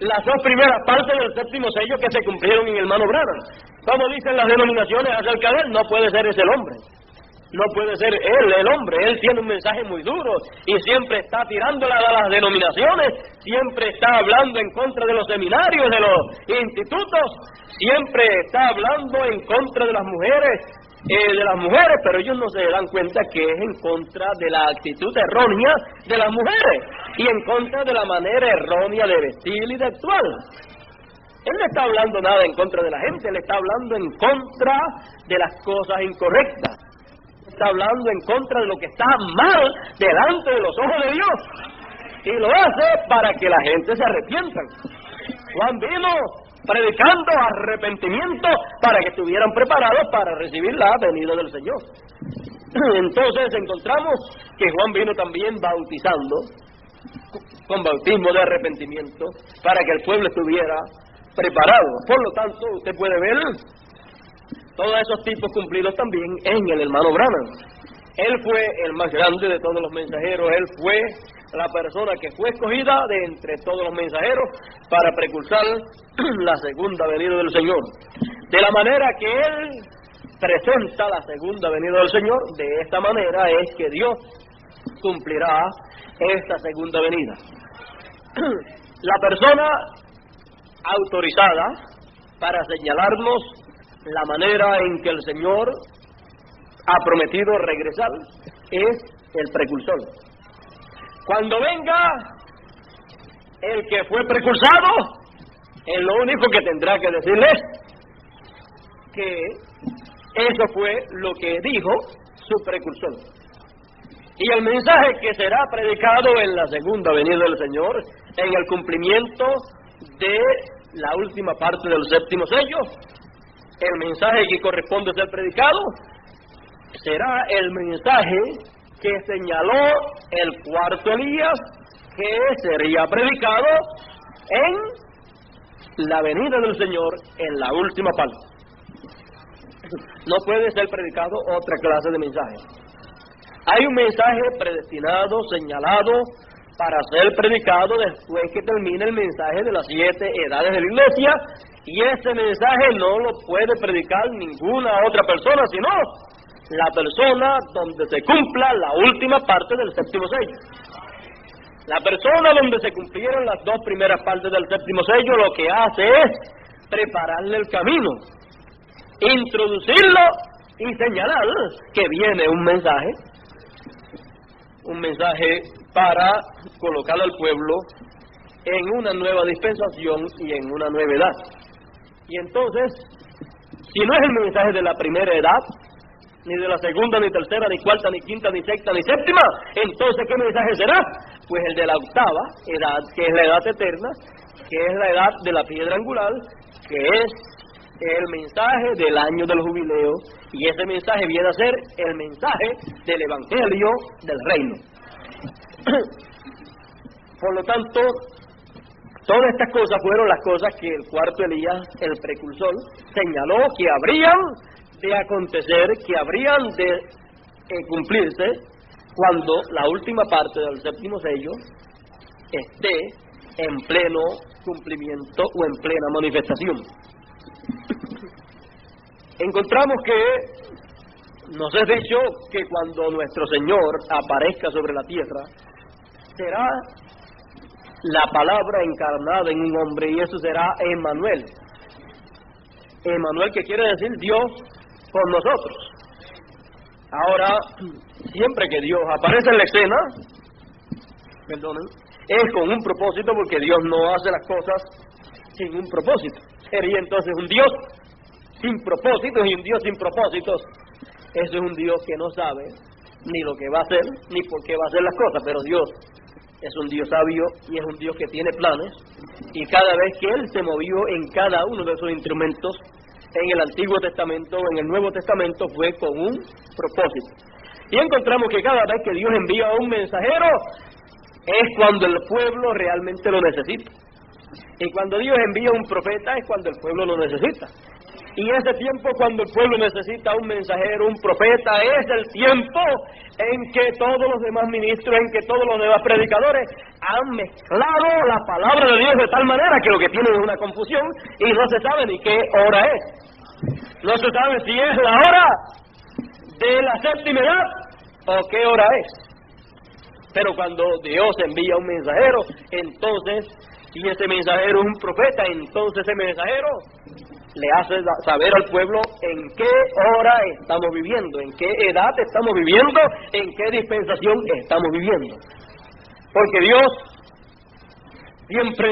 las dos primeras partes del séptimo sello que se cumplieron en el hermano Branham. Como dicen las denominaciones acerca de él, no puede ser ese el hombre. No puede ser él el hombre. Él tiene un mensaje muy duro y siempre está tirándola a las denominaciones, siempre está hablando en contra de los seminarios, de los institutos, siempre está hablando en contra de las mujeres, pero ellos no se dan cuenta que es en contra de la actitud errónea de las mujeres y en contra de la manera errónea de vestir y de actuar. Él no está hablando nada en contra de la gente, él está hablando en contra de las cosas incorrectas. Está hablando en contra de lo que está mal delante de los ojos de Dios, y lo hace para que la gente se arrepienta. Juan vino predicando arrepentimiento para que estuvieran preparados para recibir la venida del Señor. Entonces encontramos que Juan vino también bautizando con bautismo de arrepentimiento para que el pueblo estuviera preparado. Por lo tanto, usted puede ver todos esos tipos cumplidos también en el hermano Branham. Él fue el más grande de todos los mensajeros, él fue la persona que fue escogida de entre todos los mensajeros para precursar la segunda venida del Señor. De la manera que él presenta la segunda venida del Señor, de esta manera es que Dios cumplirá esta segunda venida. La persona autorizada para señalarnos la manera en que el Señor ha prometido regresar es el precursor. Cuando venga el que fue precursado, es lo único que tendrá que decirles que eso fue lo que dijo su precursor. Y el mensaje que será predicado en la segunda venida del Señor, en el cumplimiento de la última parte del séptimo sello, el mensaje que corresponde ser predicado será el mensaje que señaló el cuarto Elías, que sería predicado en la venida del Señor en la última parte. No puede ser predicado otra clase de mensaje. Hay un mensaje predestinado, señalado para ser predicado después que termine el mensaje de las 7 edades de la iglesia, y ese mensaje no lo puede predicar ninguna otra persona, sino la persona donde se cumpla la última parte del séptimo sello. La persona donde se cumplieron las 2 primeras partes del séptimo sello lo que hace es prepararle el camino, introducirlo y señalar que viene un mensaje para colocar al pueblo en una nueva dispensación y en una nueva edad. Y entonces, si no es el mensaje de la primera edad, ni de la segunda, ni tercera, ni cuarta, ni quinta, ni sexta, ni séptima, entonces ¿qué mensaje será? Pues el de la octava edad, que es la edad eterna, que es la edad de la piedra angular, que es el mensaje del año del jubileo, y ese mensaje viene a ser el mensaje del evangelio del reino. Por lo tanto, todas estas cosas fueron las cosas que el cuarto Elías, el precursor, señaló que habrían de acontecer, que habrían de cumplirse cuando la última parte del séptimo sello esté en pleno cumplimiento o en plena manifestación. Encontramos que nos es dicho que cuando nuestro Señor aparezca sobre la tierra, será la palabra encarnada en un hombre, y eso será Emmanuel. Emmanuel, que quiere decir Dios con nosotros. Ahora, siempre que Dios aparece en la escena, es con un propósito, porque Dios no hace las cosas sin un propósito. Sería entonces un Dios sin propósitos, y un Dios sin propósitos, eso es un Dios que no sabe ni lo que va a hacer, ni por qué va a hacer las cosas. Pero Dios es un Dios sabio y es un Dios que tiene planes, y cada vez que Él se movió en cada uno de esos instrumentos, en el Antiguo Testamento o en el Nuevo Testamento, fue con un propósito. Y encontramos que cada vez que Dios envía a un mensajero es cuando el pueblo realmente lo necesita, y cuando Dios envía a un profeta es cuando el pueblo lo necesita. Y ese tiempo cuando el pueblo necesita un mensajero, un profeta, es el tiempo en que todos los demás ministros, en que todos los demás predicadores han mezclado la palabra de Dios de tal manera que lo que tienen es una confusión y no se sabe ni qué hora es. No se sabe si es la hora de la séptima edad o qué hora es. Pero cuando Dios envía un mensajero, entonces, si ese mensajero es un profeta, entonces ese mensajero le hace saber al pueblo en qué hora estamos viviendo, en qué edad estamos viviendo, en qué dispensación estamos viviendo. Porque Dios, siempre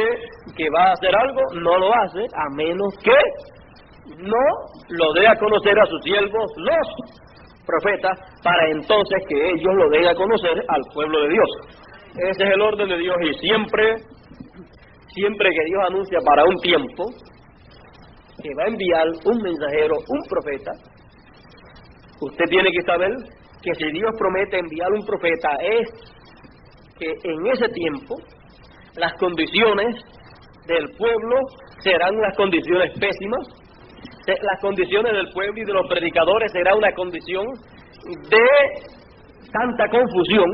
que va a hacer algo, no lo hace a menos que no lo dé a conocer a sus siervos, los profetas, para entonces que ellos lo den a conocer al pueblo de Dios. Ese es el orden de Dios, y siempre que Dios anuncia para un tiempo que va a enviar un mensajero, un profeta, usted tiene que saber que si Dios promete enviar un profeta, es que en ese tiempo las condiciones del pueblo serán las condiciones pésimas, las condiciones del pueblo y de los predicadores será una condición de tanta confusión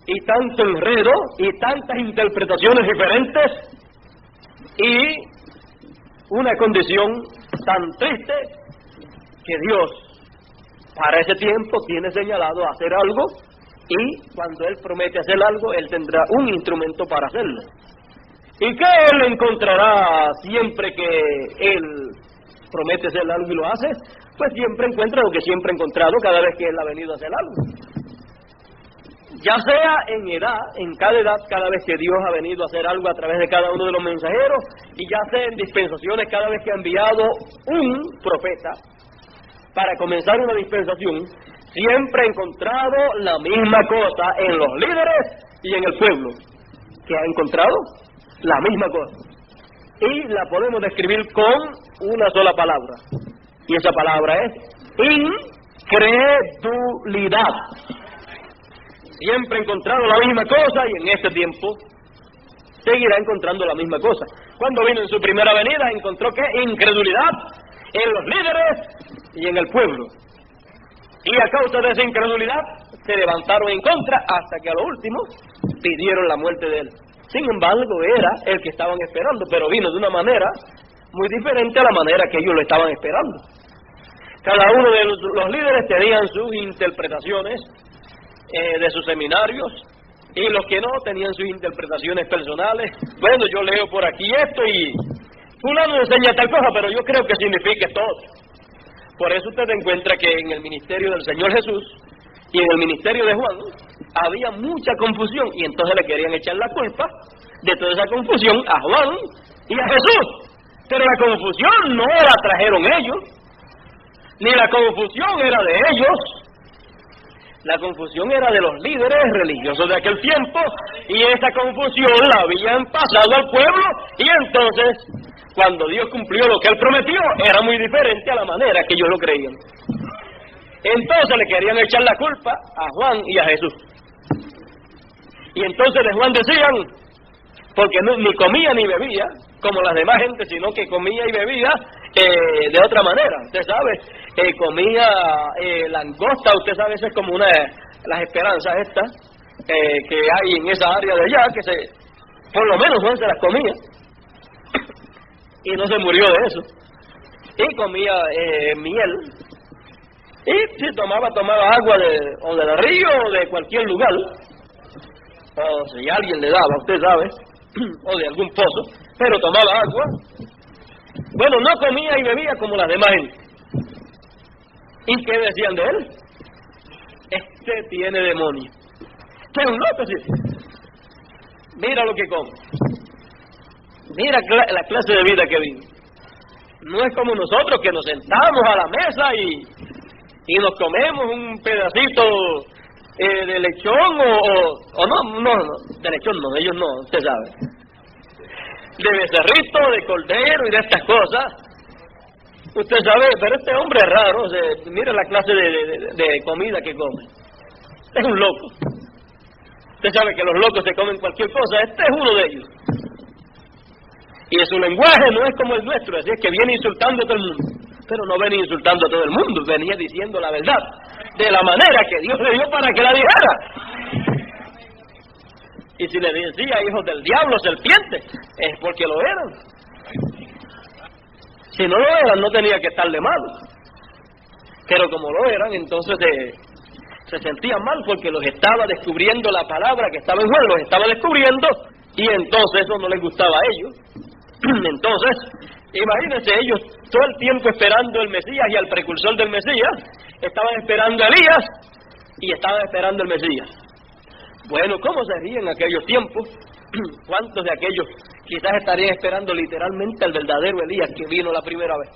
y tanto enredo y tantas interpretaciones diferentes y una condición tan triste que Dios para ese tiempo tiene señalado hacer algo, y cuando Él promete hacer algo, Él tendrá un instrumento para hacerlo. ¿Y qué Él encontrará siempre que Él promete hacer algo y lo hace? Pues siempre encuentra lo que siempre ha encontrado cada vez que Él ha venido a hacer algo. Ya sea en edad, en cada edad, cada vez que Dios ha venido a hacer algo a través de cada uno de los mensajeros, y ya sea en dispensaciones cada vez que ha enviado un profeta para comenzar una dispensación, siempre ha encontrado la misma cosa en los líderes y en el pueblo, que ha encontrado la misma cosa. Y la podemos describir con una sola palabra, y esa palabra es incredulidad. Siempre ha encontrado la misma cosa y en este tiempo seguirá encontrando la misma cosa. Cuando vino en su primera venida encontró que incredulidad en los líderes y en el pueblo. Y a causa de esa incredulidad se levantaron en contra hasta que a lo último pidieron la muerte de él. Sin embargo, era el que estaban esperando, pero vino de una manera muy diferente a la manera que ellos lo estaban esperando. Cada uno de los líderes tenían sus interpretaciones de sus seminarios, y los que no tenían sus interpretaciones personales. Bueno, yo leo por aquí esto y fulano enseña tal cosa, pero yo creo que significa todo. Por eso usted encuentra que en el ministerio del Señor Jesús y en el ministerio de Juan había mucha confusión, y entonces le querían echar la culpa de toda esa confusión a Juan y a Jesús. Pero la confusión no la trajeron ellos, ni la confusión era de ellos. La confusión era de los líderes religiosos de aquel tiempo, y esa confusión la habían pasado al pueblo, y entonces, cuando Dios cumplió lo que Él prometió, era muy diferente a la manera que ellos lo creían. Entonces le querían echar la culpa a Juan y a Jesús. Y entonces de Juan decían, porque ni comía ni bebía, como las demás gente, sino que comía y bebía de otra manera. Usted sabe, comía langosta, usted sabe, esa es como una de las esperanzas estas que hay en esa área de allá, que por lo menos Juan se las comía, y no se murió de eso. Y comía miel, y si tomaba agua o del río o de cualquier lugar, o si alguien le daba, usted sabe, o de algún pozo, pero tomaba agua. Bueno, no comía y bebía como las demás gente. ¿Y qué decían de él? Este tiene demonio. Este es un loco, sí. Mira lo que come. Mira la clase de vida que vive. No es como nosotros, que nos sentamos a la mesa y nos comemos un pedacito de lechón o no, de lechón no, ellos no, usted sabe. De becerrito, de cordero y de estas cosas. Usted sabe, pero este hombre es raro, mira la clase de comida que come. Es un loco. Usted sabe que los locos se comen cualquier cosa, este es uno de ellos. Y su lenguaje no es como el nuestro, así es que viene insultando a todo el mundo. Pero no venía insultando a todo el mundo, venía diciendo la verdad, de la manera que Dios le dio para que la dijera. Y si le decía hijos del diablo, serpientes, es porque lo eran. Si no lo eran, no tenía que estar de malo. Pero como lo eran, entonces se sentían mal porque los estaba descubriendo la palabra que estaba en Juan, los estaba descubriendo, y entonces eso no les gustaba a ellos. Entonces, imagínense, ellos todo el tiempo esperando el Mesías y al precursor del Mesías, estaban esperando a Elías y estaban esperando el Mesías. Bueno, ¿cómo sería en aquellos tiempos? ¿Cuántos de aquellos quizás estarían esperando literalmente al verdadero Elías que vino la primera vez?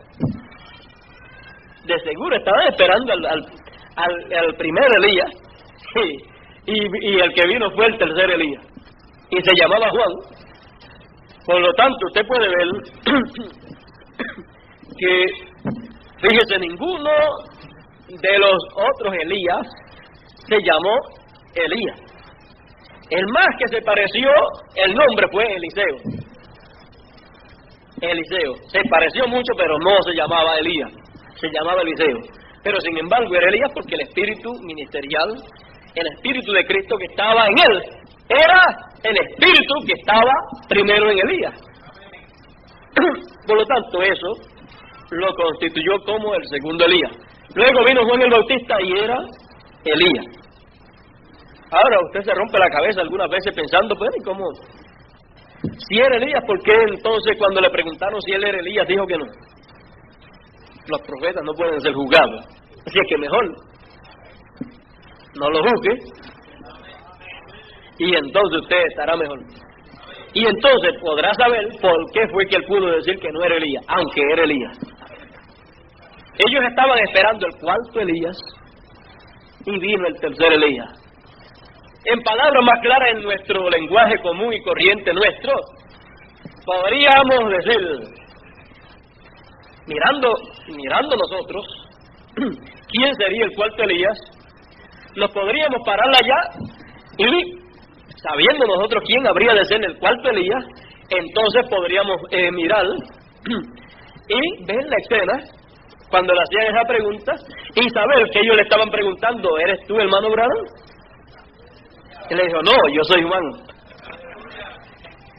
De seguro estaban esperando al primer Elías, y el que vino fue el tercer Elías, y se llamaba Juan. Por lo tanto, usted puede ver que, fíjese, ninguno de los otros Elías se llamó Elías. El más que se pareció, el nombre fue Eliseo. Eliseo. Se pareció mucho, pero no se llamaba Elías, se llamaba Eliseo. Pero sin embargo era Elías porque el espíritu ministerial, el espíritu de Cristo que estaba en él, era el espíritu que estaba primero en Elías. Por lo tanto, eso lo constituyó como el segundo Elías. Luego vino Juan el Bautista y era Elías. Ahora usted se rompe la cabeza algunas veces pensando, pues, ¿y cómo? Si era Elías, ¿por qué entonces cuando le preguntaron si él era Elías dijo que no? Los profetas no pueden ser juzgados. Así es que mejor no lo juzgue y entonces usted estará mejor. Y entonces podrá saber por qué fue que él pudo decir que no era Elías, aunque era Elías. Ellos estaban esperando el cuarto Elías y vino el tercer Elías. En palabras más claras, en nuestro lenguaje común y corriente nuestro, podríamos decir, mirando nosotros, ¿quién sería el cuarto Elías? Nos podríamos parar allá y, sabiendo nosotros quién habría de ser el cuarto Elías, entonces podríamos mirar y ver la escena cuando le hacían esa pregunta y saber que ellos le estaban preguntando, ¿eres tú, hermano Branham? Y le dijo, no, yo soy Juan.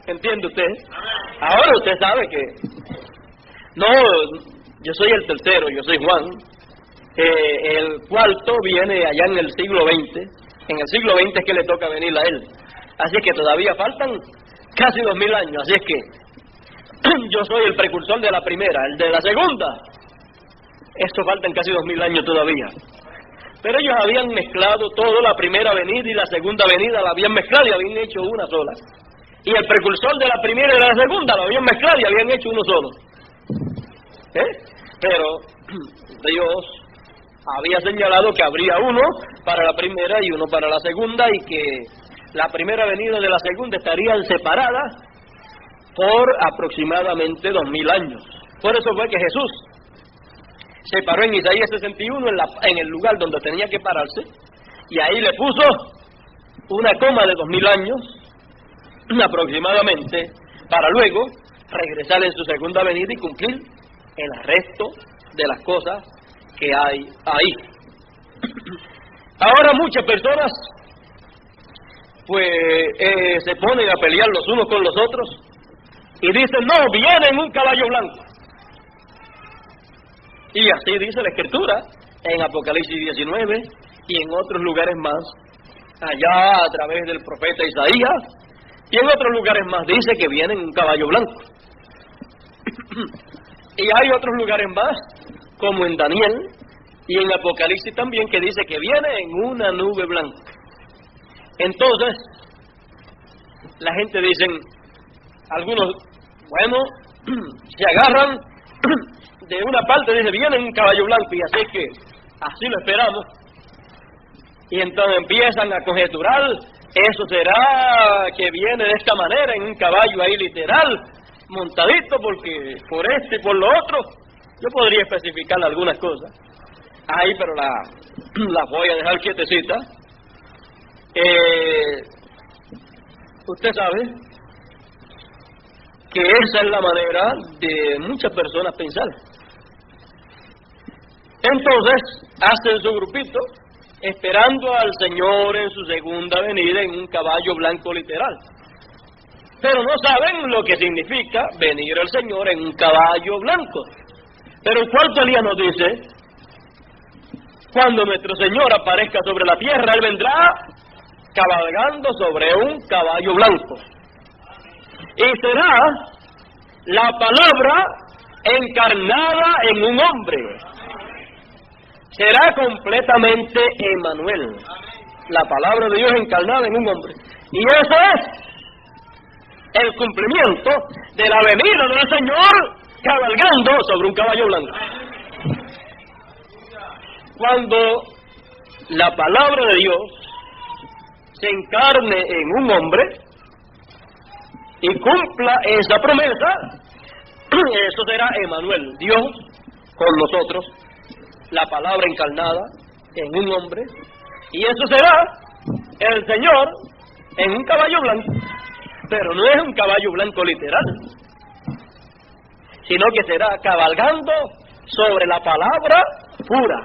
¿Entiende usted? Ahora usted sabe que no, yo soy el tercero, yo soy Juan. El cuarto viene allá en el siglo XX. En el siglo XX es que le toca venir a él. Así que todavía faltan casi 2000 años. Así es que yo soy el precursor de la primera. El de la segunda, esto faltan casi 2000 años todavía. Pero ellos habían mezclado todo, la primera venida y la segunda venida la habían mezclado y habían hecho una sola. Y el precursor de la primera y de la segunda lo habían mezclado y habían hecho uno solo. Pero Dios había señalado que habría uno para la primera y uno para la segunda y que la primera venida de la segunda estarían separadas por aproximadamente 2000 años. Por eso fue que Jesús se paró en Isaías 61 en el lugar donde tenía que pararse y ahí le puso una coma de 2000 años aproximadamente para luego regresar en su segunda venida y cumplir el resto de las cosas que hay ahí. Ahora muchas personas pues se ponen a pelear los unos con los otros y dicen, no, viene en un caballo blanco. Y así dice la Escritura en Apocalipsis 19 y en otros lugares más, allá a través del profeta Isaías, y en otros lugares más dice que viene en un caballo blanco. Y hay otros lugares más, como en Daniel y en Apocalipsis también, que dice que viene en una nube blanca. Entonces, la gente dicen, algunos, bueno, se agarran de una parte, dice, viene en un caballo blanco, y así que, así lo esperamos. Y entonces empiezan a conjeturar, eso será que viene de esta manera, en un caballo ahí literal, montadito, porque por este y por lo otro. Yo podría especificar algunas cosas ahí, pero las voy a dejar quietecita. Usted sabe que esa es la manera de muchas personas pensar. Entonces hacen su grupito esperando al Señor en su segunda venida en un caballo blanco literal, pero no saben lo que significa venir el Señor en un caballo blanco. Pero el cuarto Elías nos dice, cuando nuestro Señor aparezca sobre la tierra, Él vendrá cabalgando sobre un caballo blanco. Y será la palabra encarnada en un hombre. Será completamente Emmanuel, la palabra de Dios encarnada en un hombre. Y eso es el cumplimiento de la venida del Señor cabalgando sobre un caballo blanco. Cuando la palabra de Dios se encarne en un hombre y cumpla esa promesa, eso será Emmanuel, Dios con nosotros, la palabra encarnada en un hombre, y eso será el Señor en un caballo blanco, pero no es un caballo blanco literal, sino que será cabalgando sobre la palabra pura,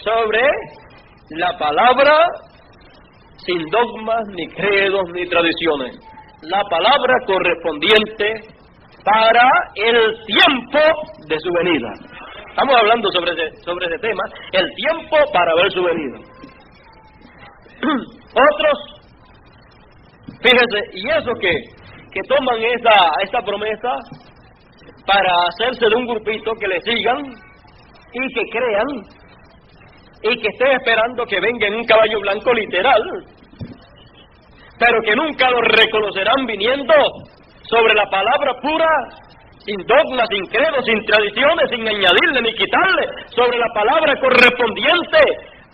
sobre la palabra sin dogmas, ni credos, ni tradiciones, la palabra correspondiente para el tiempo de su venida. Estamos hablando sobre ese tema, el tiempo para ver su venida. Otros, fíjense, y eso que toman esa promesa para hacerse de un grupito que le sigan y que crean y que estén esperando que venga en un caballo blanco literal, pero que nunca lo reconocerán viniendo sobre la palabra pura, sin dogmas, sin credos, sin tradiciones, sin añadirle ni quitarle, sobre la palabra correspondiente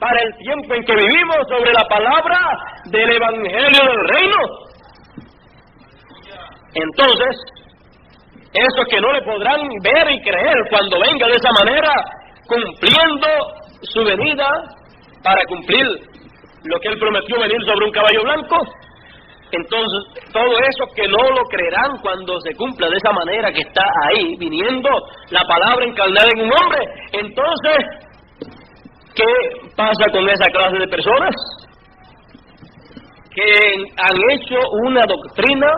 para el tiempo en que vivimos, sobre la palabra del Evangelio del Reino. Entonces, esos que no le podrán ver y creer cuando venga de esa manera, cumpliendo su venida para cumplir lo que él prometió, venir sobre un caballo blanco, entonces todos esos que no lo creerán cuando se cumpla de esa manera que está ahí, viniendo la palabra encarnada en un hombre, entonces, ¿qué pasa con esa clase de personas? Que han hecho una doctrina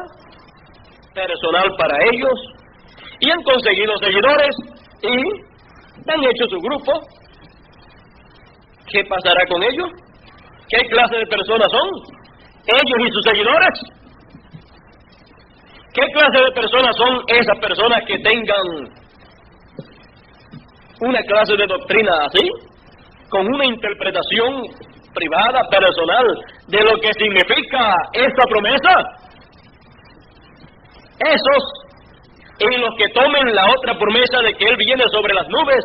personal para ellos y han conseguido seguidores y han hecho su grupo. ¿Qué pasará con ellos? ¿Qué clase de personas son ellos y sus seguidores? ¿Qué clase de personas son esas personas que tengan una clase de doctrina así, con una interpretación privada, personal, de lo que significa esta promesa? Esos, y los que tomen la otra promesa de que Él viene sobre las nubes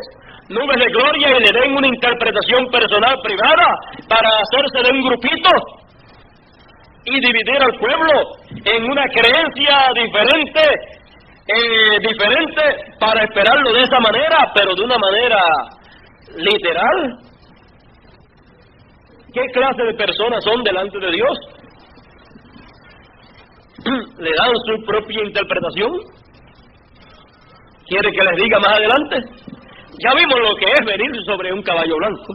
de gloria, y le den una interpretación personal privada para hacerse de un grupito y dividir al pueblo en una creencia diferente para esperarlo de esa manera, pero de una manera literal. ¿Qué clase de personas son delante de Dios? ¿Le dan su propia interpretación? ¿Quiere que les diga más adelante? Ya vimos lo que es venir sobre un caballo blanco.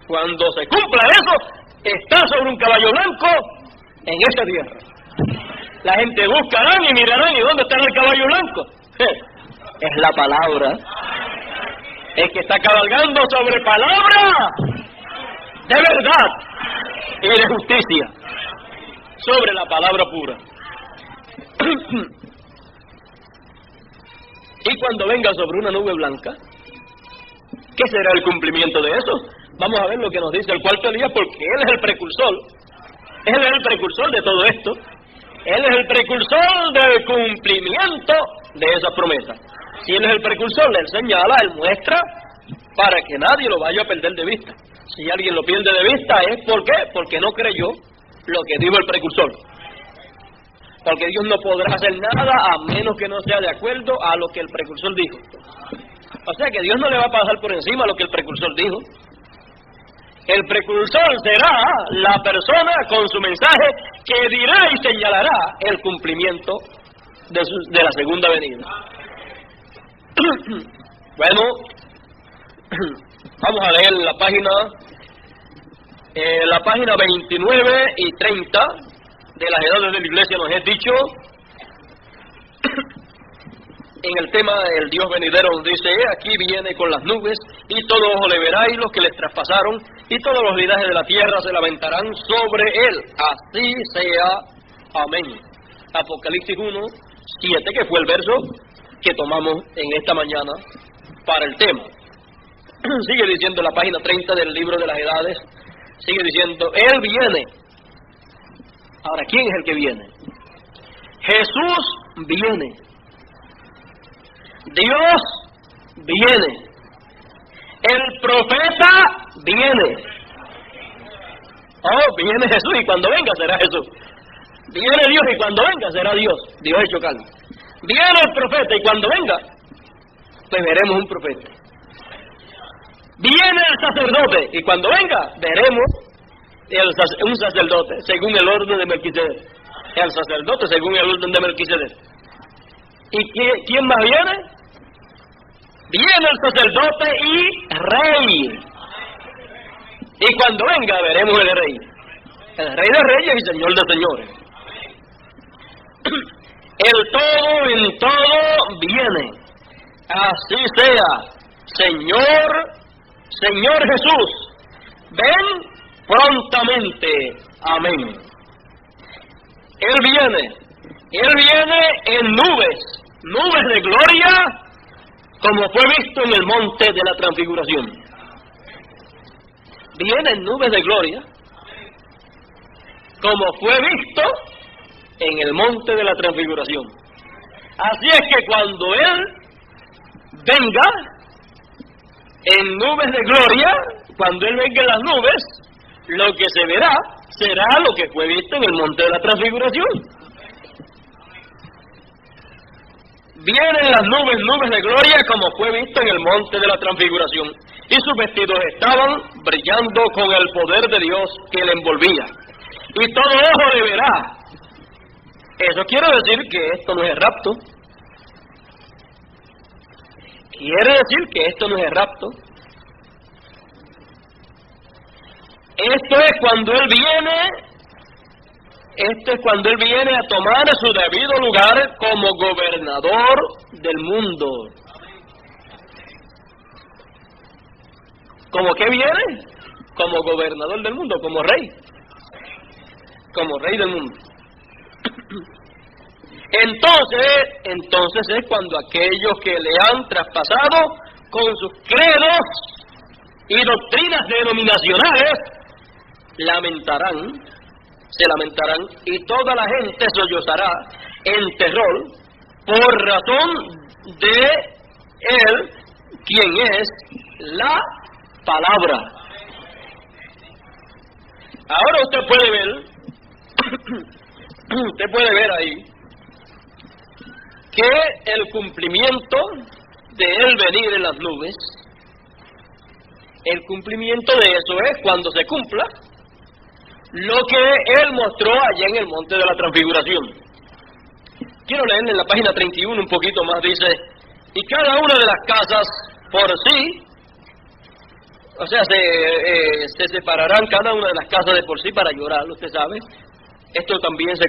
Cuando se cumpla eso, está sobre un caballo blanco en esta tierra. La gente buscarán y mirarán, ¿y dónde está el caballo blanco? Es la palabra. Es que está cabalgando sobre palabra de verdad y de justicia, sobre la palabra pura. Y cuando venga sobre una nube blanca, ¿qué será el cumplimiento de eso? Vamos a ver lo que nos dice el cuarto día, porque Él es el precursor. Él es el precursor de todo esto. Él es el precursor del cumplimiento de esa promesa. Si Él es el precursor, Él señala, Él muestra, para que nadie lo vaya a perder de vista. Si alguien lo pierde de vista, ¿es por qué? Porque no creyó lo que dijo el precursor. Porque Dios no podrá hacer nada a menos que no sea de acuerdo a lo que el precursor dijo. O sea que Dios no le va a pasar por encima lo que el precursor dijo. El precursor será la persona con su mensaje que dirá y señalará el cumplimiento de la segunda venida. Bueno, vamos a leer la página 29 y 30 de las edades de la iglesia. Nos es dicho en el tema del Dios venidero, nos dice: aquí viene con las nubes, y todo ojo le verá, y los que les traspasaron, y todos los linajes de la tierra se lamentarán sobre él. Así sea. Amén. Apocalipsis 1, 7, que fue el verso que tomamos en esta mañana para el tema. Sigue diciendo la página 30 del libro de las edades, sigue diciendo: Él viene. Ahora, ¿quién es el que viene? Jesús viene. Dios viene. El profeta viene. Oh, viene Jesús, y cuando venga será Jesús. Viene Dios, y cuando venga será Dios. Dios hecho carne. Viene el profeta, y cuando venga, pues veremos un profeta. Viene el sacerdote, y cuando venga, veremos un sacerdote, según el orden de Melquisedec. El sacerdote según el orden de Melquisedec. ¿Y quién más viene? Viene el sacerdote y rey. Y cuando venga veremos el rey de reyes y señor de señores. El todo en todo viene. Así sea, Señor Jesús, ven prontamente. Amén. Él viene en nubes de gloria, como fue visto en el monte de la transfiguración. Viene en nubes de gloria, como fue visto en el monte de la transfiguración. Así es que cuando Él venga en nubes de gloria, cuando Él venga en las nubes, lo que se verá será lo que fue visto en el monte de la transfiguración. Vienen las nubes de gloria, como fue visto en el monte de la transfiguración, y sus vestidos estaban brillando con el poder de Dios que le envolvía, y todo ojo le verá. Eso quiere decir que esto no es el rapto. Quiere decir que esto no es el rapto. Esto es cuando Él viene a tomar su debido lugar como gobernador del mundo. ¿Cómo qué viene? Como gobernador del mundo, como rey del mundo. Entonces es cuando aquellos que le han traspasado con sus credos y doctrinas denominacionales se lamentarán, y toda la gente sollozará en terror por razón de Él, quien es la palabra. Ahora usted puede ver ahí que el cumplimiento de Él venir en las nubes, el cumplimiento de eso es cuando se cumpla lo que Él mostró allá en el monte de la transfiguración. Quiero leerle en la página 31 un poquito más. Dice: y cada una de las casas por sí, o sea, se separarán cada una de las casas de por sí para llorar, usted sabe. Esto también es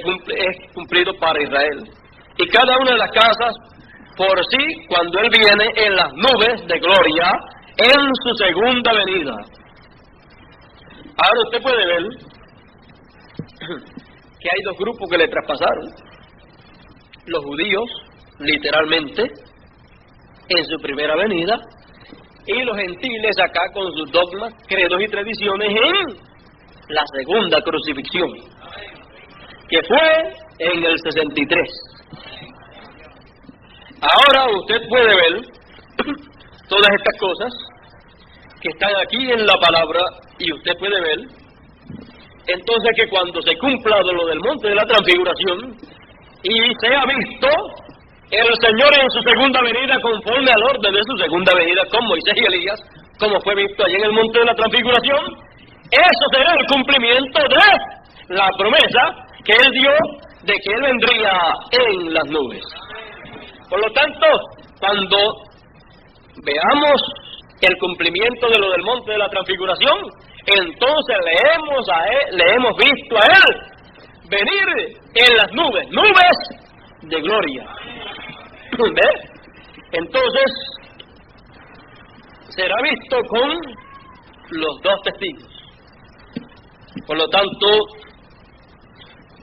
cumplido para Israel. Y cada una de las casas por sí, cuando Él viene en las nubes de gloria, en su segunda venida. Ahora usted puede ver que hay dos grupos que le traspasaron: los judíos, literalmente, en su primera venida, y los gentiles acá con sus dogmas, credos y tradiciones en la segunda crucifixión, que fue en el 63. Ahora usted puede ver todas estas cosas que están aquí en la palabra, y usted puede ver entonces que cuando se cumpla lo del monte de la transfiguración y sea visto el Señor en su segunda venida conforme al orden de su segunda venida con Moisés y Elías, como fue visto allí en el monte de la transfiguración, eso será el cumplimiento de la promesa que Él dio de que Él vendría en las nubes. Por lo tanto, cuando veamos el cumplimiento de lo del monte de la transfiguración, entonces le hemos visto a Él venir en las nubes de gloria. ¿Ve? Entonces será visto con los dos testigos. Por lo tanto,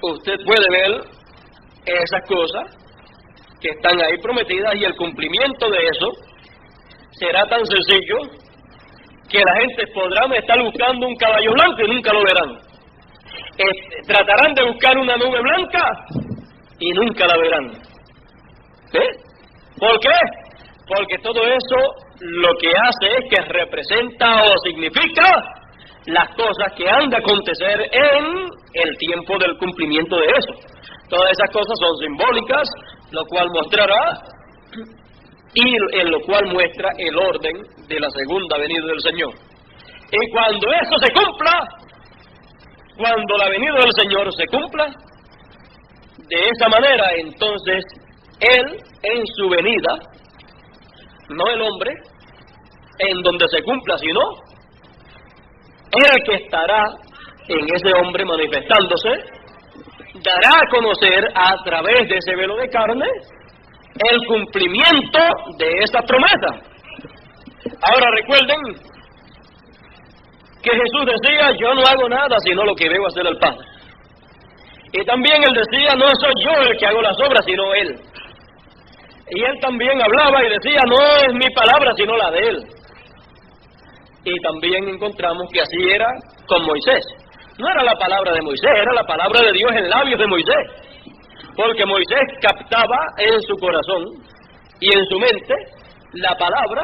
usted puede ver esas cosas que están ahí prometidas, y el cumplimiento de eso será tan sencillo que la gente podrá estar buscando un caballo blanco y nunca lo verán. Tratarán de buscar una nube blanca y nunca la verán. ¿Sí? ¿Por qué? Porque todo eso lo que hace es que representa o significa las cosas que han de acontecer en el tiempo del cumplimiento de eso. Todas esas cosas son simbólicas, lo cual mostrará, y en lo cual muestra el orden de la segunda venida del Señor. Y cuando eso se cumpla, cuando la venida del Señor se cumpla, de esa manera, entonces Él en su venida, no el hombre, en donde se cumpla, sino el que estará en ese hombre manifestándose, dará a conocer a través de ese velo de carne el cumplimiento de esa promesa. Ahora recuerden que Jesús decía, yo no hago nada sino lo que veo hacer al Padre. Y también Él decía, no soy yo el que hago las obras, sino Él. Y Él también hablaba y decía, no es mi palabra sino la de Él. Y también encontramos que así era con Moisés. No era la palabra de Moisés, era la palabra de Dios en labios de Moisés. Porque Moisés captaba en su corazón y en su mente la palabra,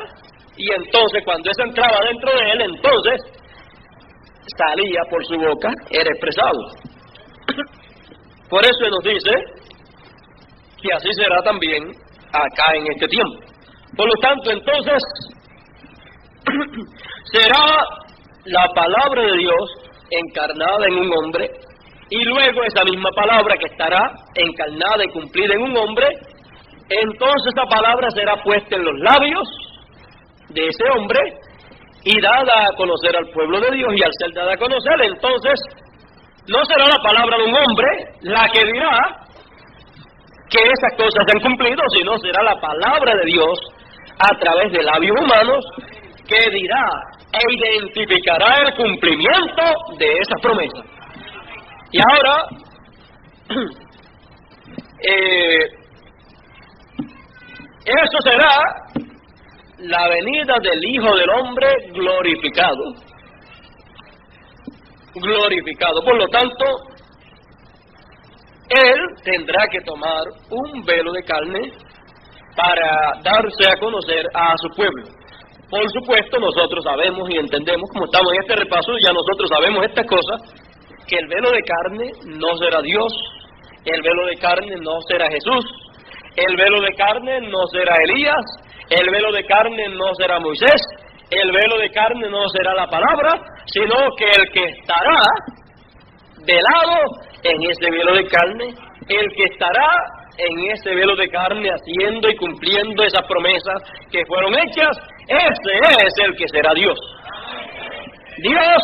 y entonces cuando esa entraba dentro de él, entonces salía por su boca, era expresado. Por eso nos dice que así será también acá en este tiempo. Por lo tanto, entonces, será la palabra de Dios encarnada en un hombre, y luego esa misma palabra que estará encarnada y cumplida en un hombre, entonces esa palabra será puesta en los labios de ese hombre y dada a conocer al pueblo de Dios, y al ser dada a conocer, entonces no será la palabra de un hombre la que dirá que esas cosas se han cumplido, sino será la palabra de Dios a través de labios humanos que dirá e identificará el cumplimiento de esas promesas. Y ahora, eso será la venida del Hijo del Hombre glorificado. Glorificado. Por lo tanto, Él tendrá que tomar un velo de carne para darse a conocer a su pueblo. Por supuesto, nosotros sabemos y entendemos, como estamos en este repaso, ya nosotros sabemos estas cosas, que el velo de carne no será Dios, el velo de carne no será Jesús, el velo de carne no será Elías, el velo de carne no será Moisés, el velo de carne no será la palabra, sino que el que estará velado en ese velo de carne, el que estará en ese velo de carne haciendo y cumpliendo esas promesas que fueron hechas, ese es el que será Dios. Dios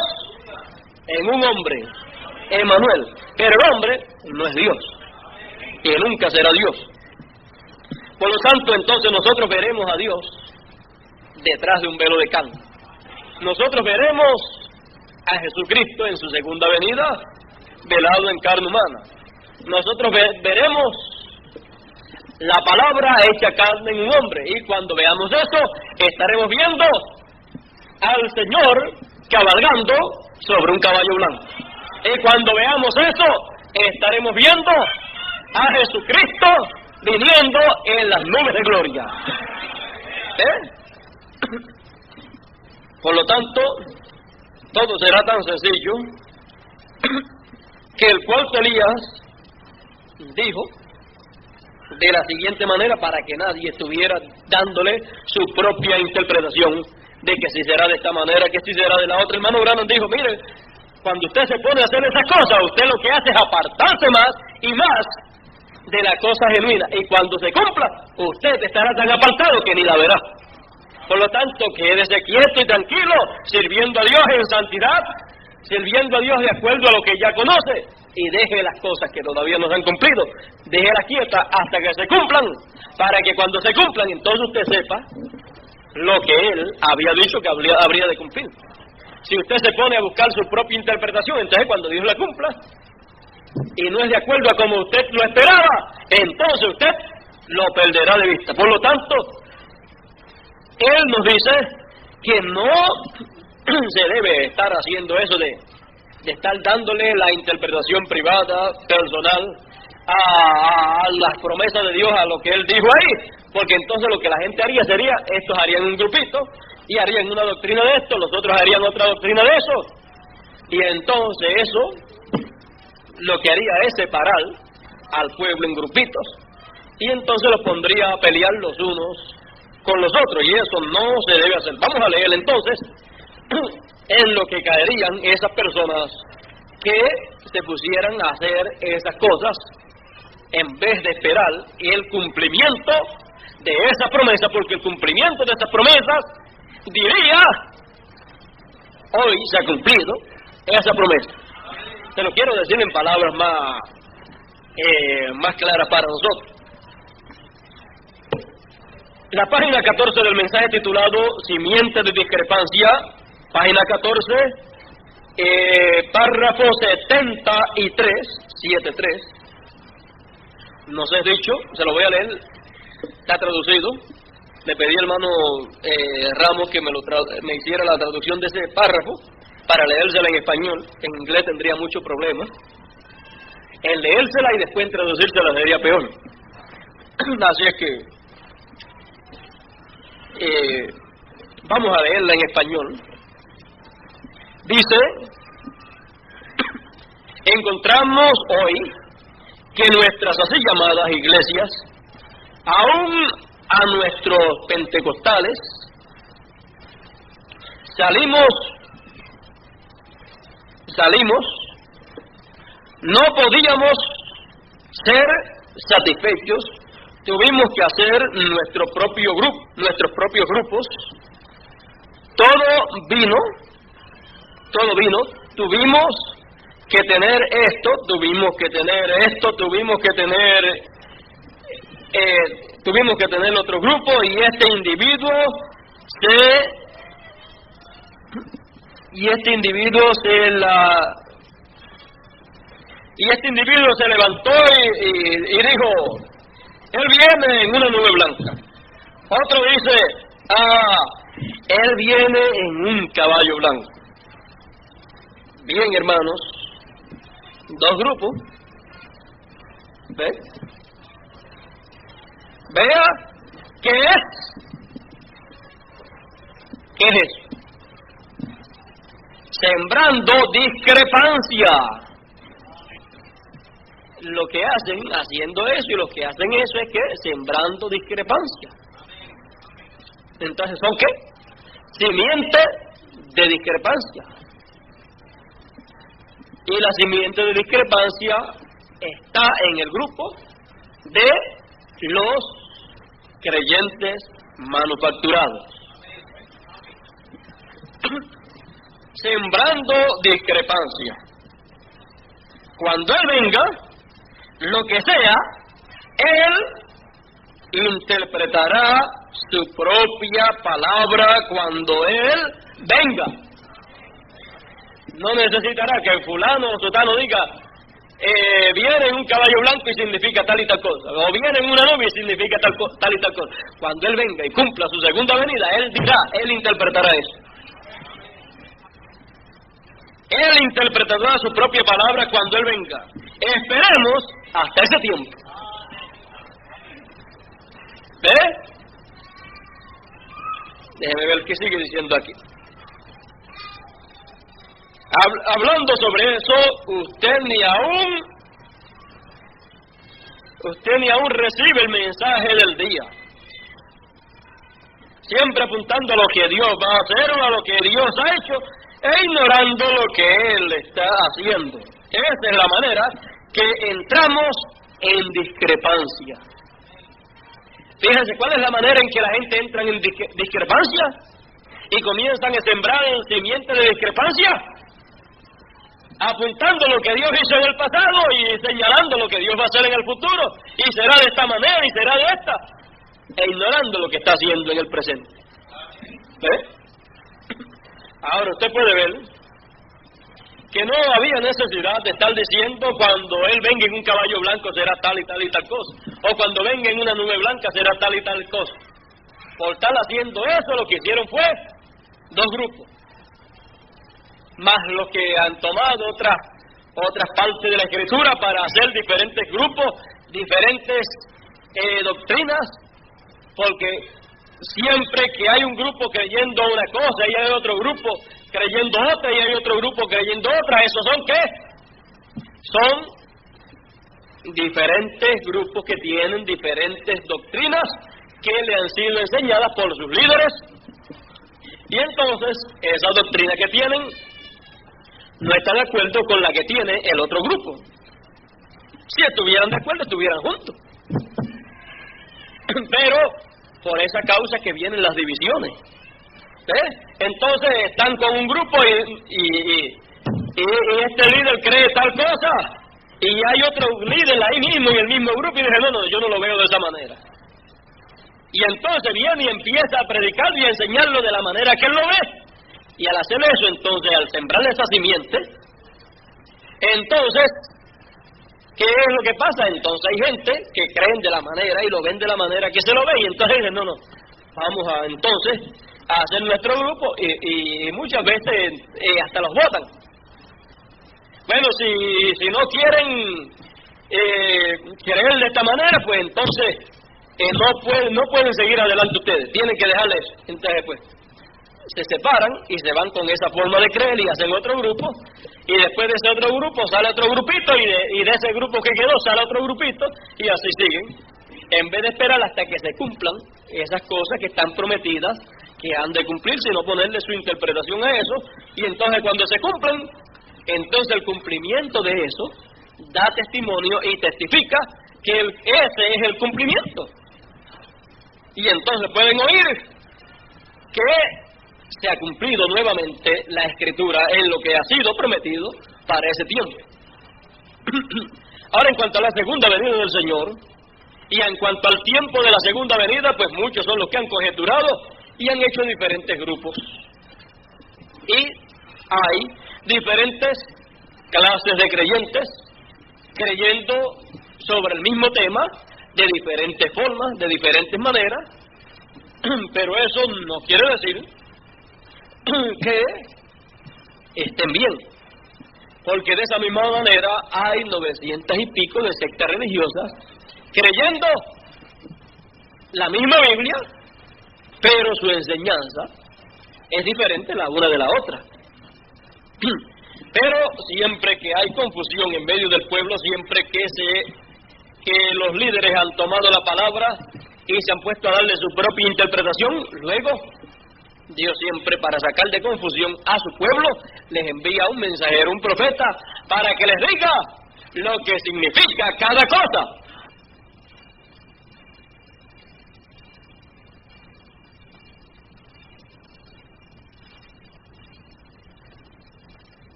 en un hombre, Emmanuel, pero el hombre no es Dios, y nunca será Dios. Por lo tanto, entonces nosotros veremos a Dios detrás de un velo de carne. Nosotros veremos a Jesucristo en su segunda venida, velado en carne humana. Nosotros veremos la palabra hecha carne en un hombre, y cuando veamos eso, estaremos viendo al Señor cabalgando sobre un caballo blanco. Y cuando veamos eso, estaremos viendo a Jesucristo viniendo en las nubes de gloria. Por lo tanto, todo será tan sencillo que el cuarto Elías dijo de la siguiente manera, para que nadie estuviera dándole su propia interpretación de que si será de esta manera, que si será de la otra. Hermano Branham dijo, mire, cuando usted se pone a hacer esas cosas, usted lo que hace es apartarse más y más de la cosa genuina, y cuando se cumpla, usted estará tan apartado que ni la verá. Por lo tanto, quédese quieto y tranquilo, sirviendo a Dios en santidad, sirviendo a Dios de acuerdo a lo que ya conoce, y deje las cosas que todavía no se han cumplido, déjelas quietas hasta que se cumplan, para que cuando se cumplan, entonces usted sepa lo que Él había dicho que habría de cumplir. Si usted se pone a buscar su propia interpretación, entonces cuando Dios la cumpla, y no es de acuerdo a como usted lo esperaba, entonces usted lo perderá de vista. Por lo tanto, Él nos dice que no se debe estar haciendo eso de estar dándole la interpretación privada, personal, a las promesas de Dios, a lo que Él dijo ahí, porque entonces lo que la gente haría sería, estos harían un grupito, y harían una doctrina de esto, los otros harían otra doctrina de eso, y entonces eso lo que haría es separar al pueblo en grupitos, y entonces los pondría a pelear los unos con los otros, y eso no se debe hacer. Vamos a leer entonces en lo que caerían esas personas que se pusieran a hacer esas cosas en vez de esperar el cumplimiento de esa promesa, porque el cumplimiento de esas promesas diría, hoy se ha cumplido esa promesa. Te lo quiero decir en palabras más claras para nosotros. La página 14 del mensaje titulado Simiente de Discrepancia, página 14, párrafo 73, nos es dicho, se lo voy a leer, está traducido. Le pedí al hermano Ramos que me hiciera la traducción de ese párrafo para leérsela en español. En inglés tendría mucho problema. En leérsela y después en traducírsela sería peor. Así es que vamos a leerla en español. Dice: encontramos hoy que nuestras así llamadas iglesias, aún a nuestros pentecostales, salimos, no podíamos ser satisfechos, tuvimos que hacer nuestros propios grupos, todo vino, tuvimos que tener esto, tuvimos que tener otro grupo, y este individuo se levantó y dijo: él viene en una nube blanca. Otro dice: él viene en un caballo blanco. Bien, hermanos, dos grupos. ¿Ve? Vea, ¿qué es eso? Sembrando discrepancia. Lo que hacen, haciendo eso, y lo que hacen eso es que sembrando discrepancia. Entonces, ¿son qué? Simiente de discrepancia. Y la simiente de discrepancia está en el grupo de los creyentes manufacturados. Sembrando discrepancia. Cuando Él venga, lo que sea, Él interpretará su propia palabra cuando Él venga. No necesitará que fulano o sotano diga: viene en un caballo blanco y significa tal y tal cosa, o viene en una nube y significa tal y tal cosa. Cuando Él venga y cumpla su segunda venida, Él dirá, Él interpretará eso. Él interpretará su propia palabra cuando Él venga. Esperemos hasta ese tiempo. ¿Ve? Déjeme ver qué sigue diciendo aquí. Hablando sobre eso, usted ni aún recibe el mensaje del día. Siempre apuntando a lo que Dios va a hacer o a lo que Dios ha hecho, e ignorando lo que Él está haciendo. Esa es la manera que entramos en discrepancia. Fíjense, ¿cuál es la manera en que la gente entra en discrepancia? Y comienzan a sembrar en simiente de discrepancia, apuntando lo que Dios hizo en el pasado y señalando lo que Dios va a hacer en el futuro, y será de esta manera y será de esta, e ignorando lo que está haciendo en el presente. ¿Ve? Ahora usted puede ver que no había necesidad de estar diciendo: cuando Él venga en un caballo blanco será tal y tal y tal cosa, o cuando venga en una nube blanca será tal y tal cosa. Por estar haciendo eso, lo que hicieron fue dos grupos, más los que han tomado otras partes de la Escritura para hacer diferentes grupos, diferentes doctrinas, porque siempre que hay un grupo creyendo una cosa y hay otro grupo creyendo otra y hay otro grupo creyendo otra, ¿esos son qué? Son diferentes grupos que tienen diferentes doctrinas que le han sido enseñadas por sus líderes, y entonces esa doctrina que tienen no está de acuerdo con la que tiene el otro grupo. Si estuvieran de acuerdo, estuvieran juntos. Pero por esa causa que vienen las divisiones. Entonces están con un grupo y este líder cree tal cosa, y hay otro líder ahí mismo en el mismo grupo y dice, no, yo no lo veo de esa manera. Y entonces viene y empieza a predicar y a enseñarlo de la manera que él lo ve. Y al hacer eso, entonces, al sembrar esa simiente, entonces, ¿qué es lo que pasa? Entonces hay gente que creen de la manera y lo ven de la manera que se lo ve, y entonces dicen, no, vamos a entonces a hacer nuestro grupo, y muchas veces hasta los votan. Bueno, si no quieren creer de esta manera, pues entonces no pueden seguir adelante ustedes, tienen que dejarles. Entonces pues se separan y se van con esa forma de creer y hacen otro grupo, y después de ese otro grupo sale otro grupito, y de ese grupo que quedó sale otro grupito, y así siguen, en vez de esperar hasta que se cumplan esas cosas que están prometidas, que han de cumplirse, y no ponerle su interpretación a eso. Y entonces cuando se cumplan, entonces el cumplimiento de eso da testimonio y testifica que ese es el cumplimiento. Y entonces pueden oír que se ha cumplido nuevamente la Escritura en lo que ha sido prometido para ese tiempo. Ahora, en cuanto a la segunda venida del Señor, y en cuanto al tiempo de la segunda venida, pues muchos son los que han conjeturado y han hecho diferentes grupos. Y hay diferentes clases de creyentes creyendo sobre el mismo tema de diferentes formas, de diferentes maneras, pero eso no quiere decir que estén bien, porque de esa misma manera hay 900 y pico de sectas religiosas creyendo la misma Biblia, pero su enseñanza es diferente la una de la otra. Pero siempre que hay confusión en medio del pueblo, siempre que los líderes han tomado la palabra y se han puesto a darle su propia interpretación, luego Dios siempre, para sacar de confusión a su pueblo, les envía un mensajero, un profeta, para que les diga lo que significa cada cosa.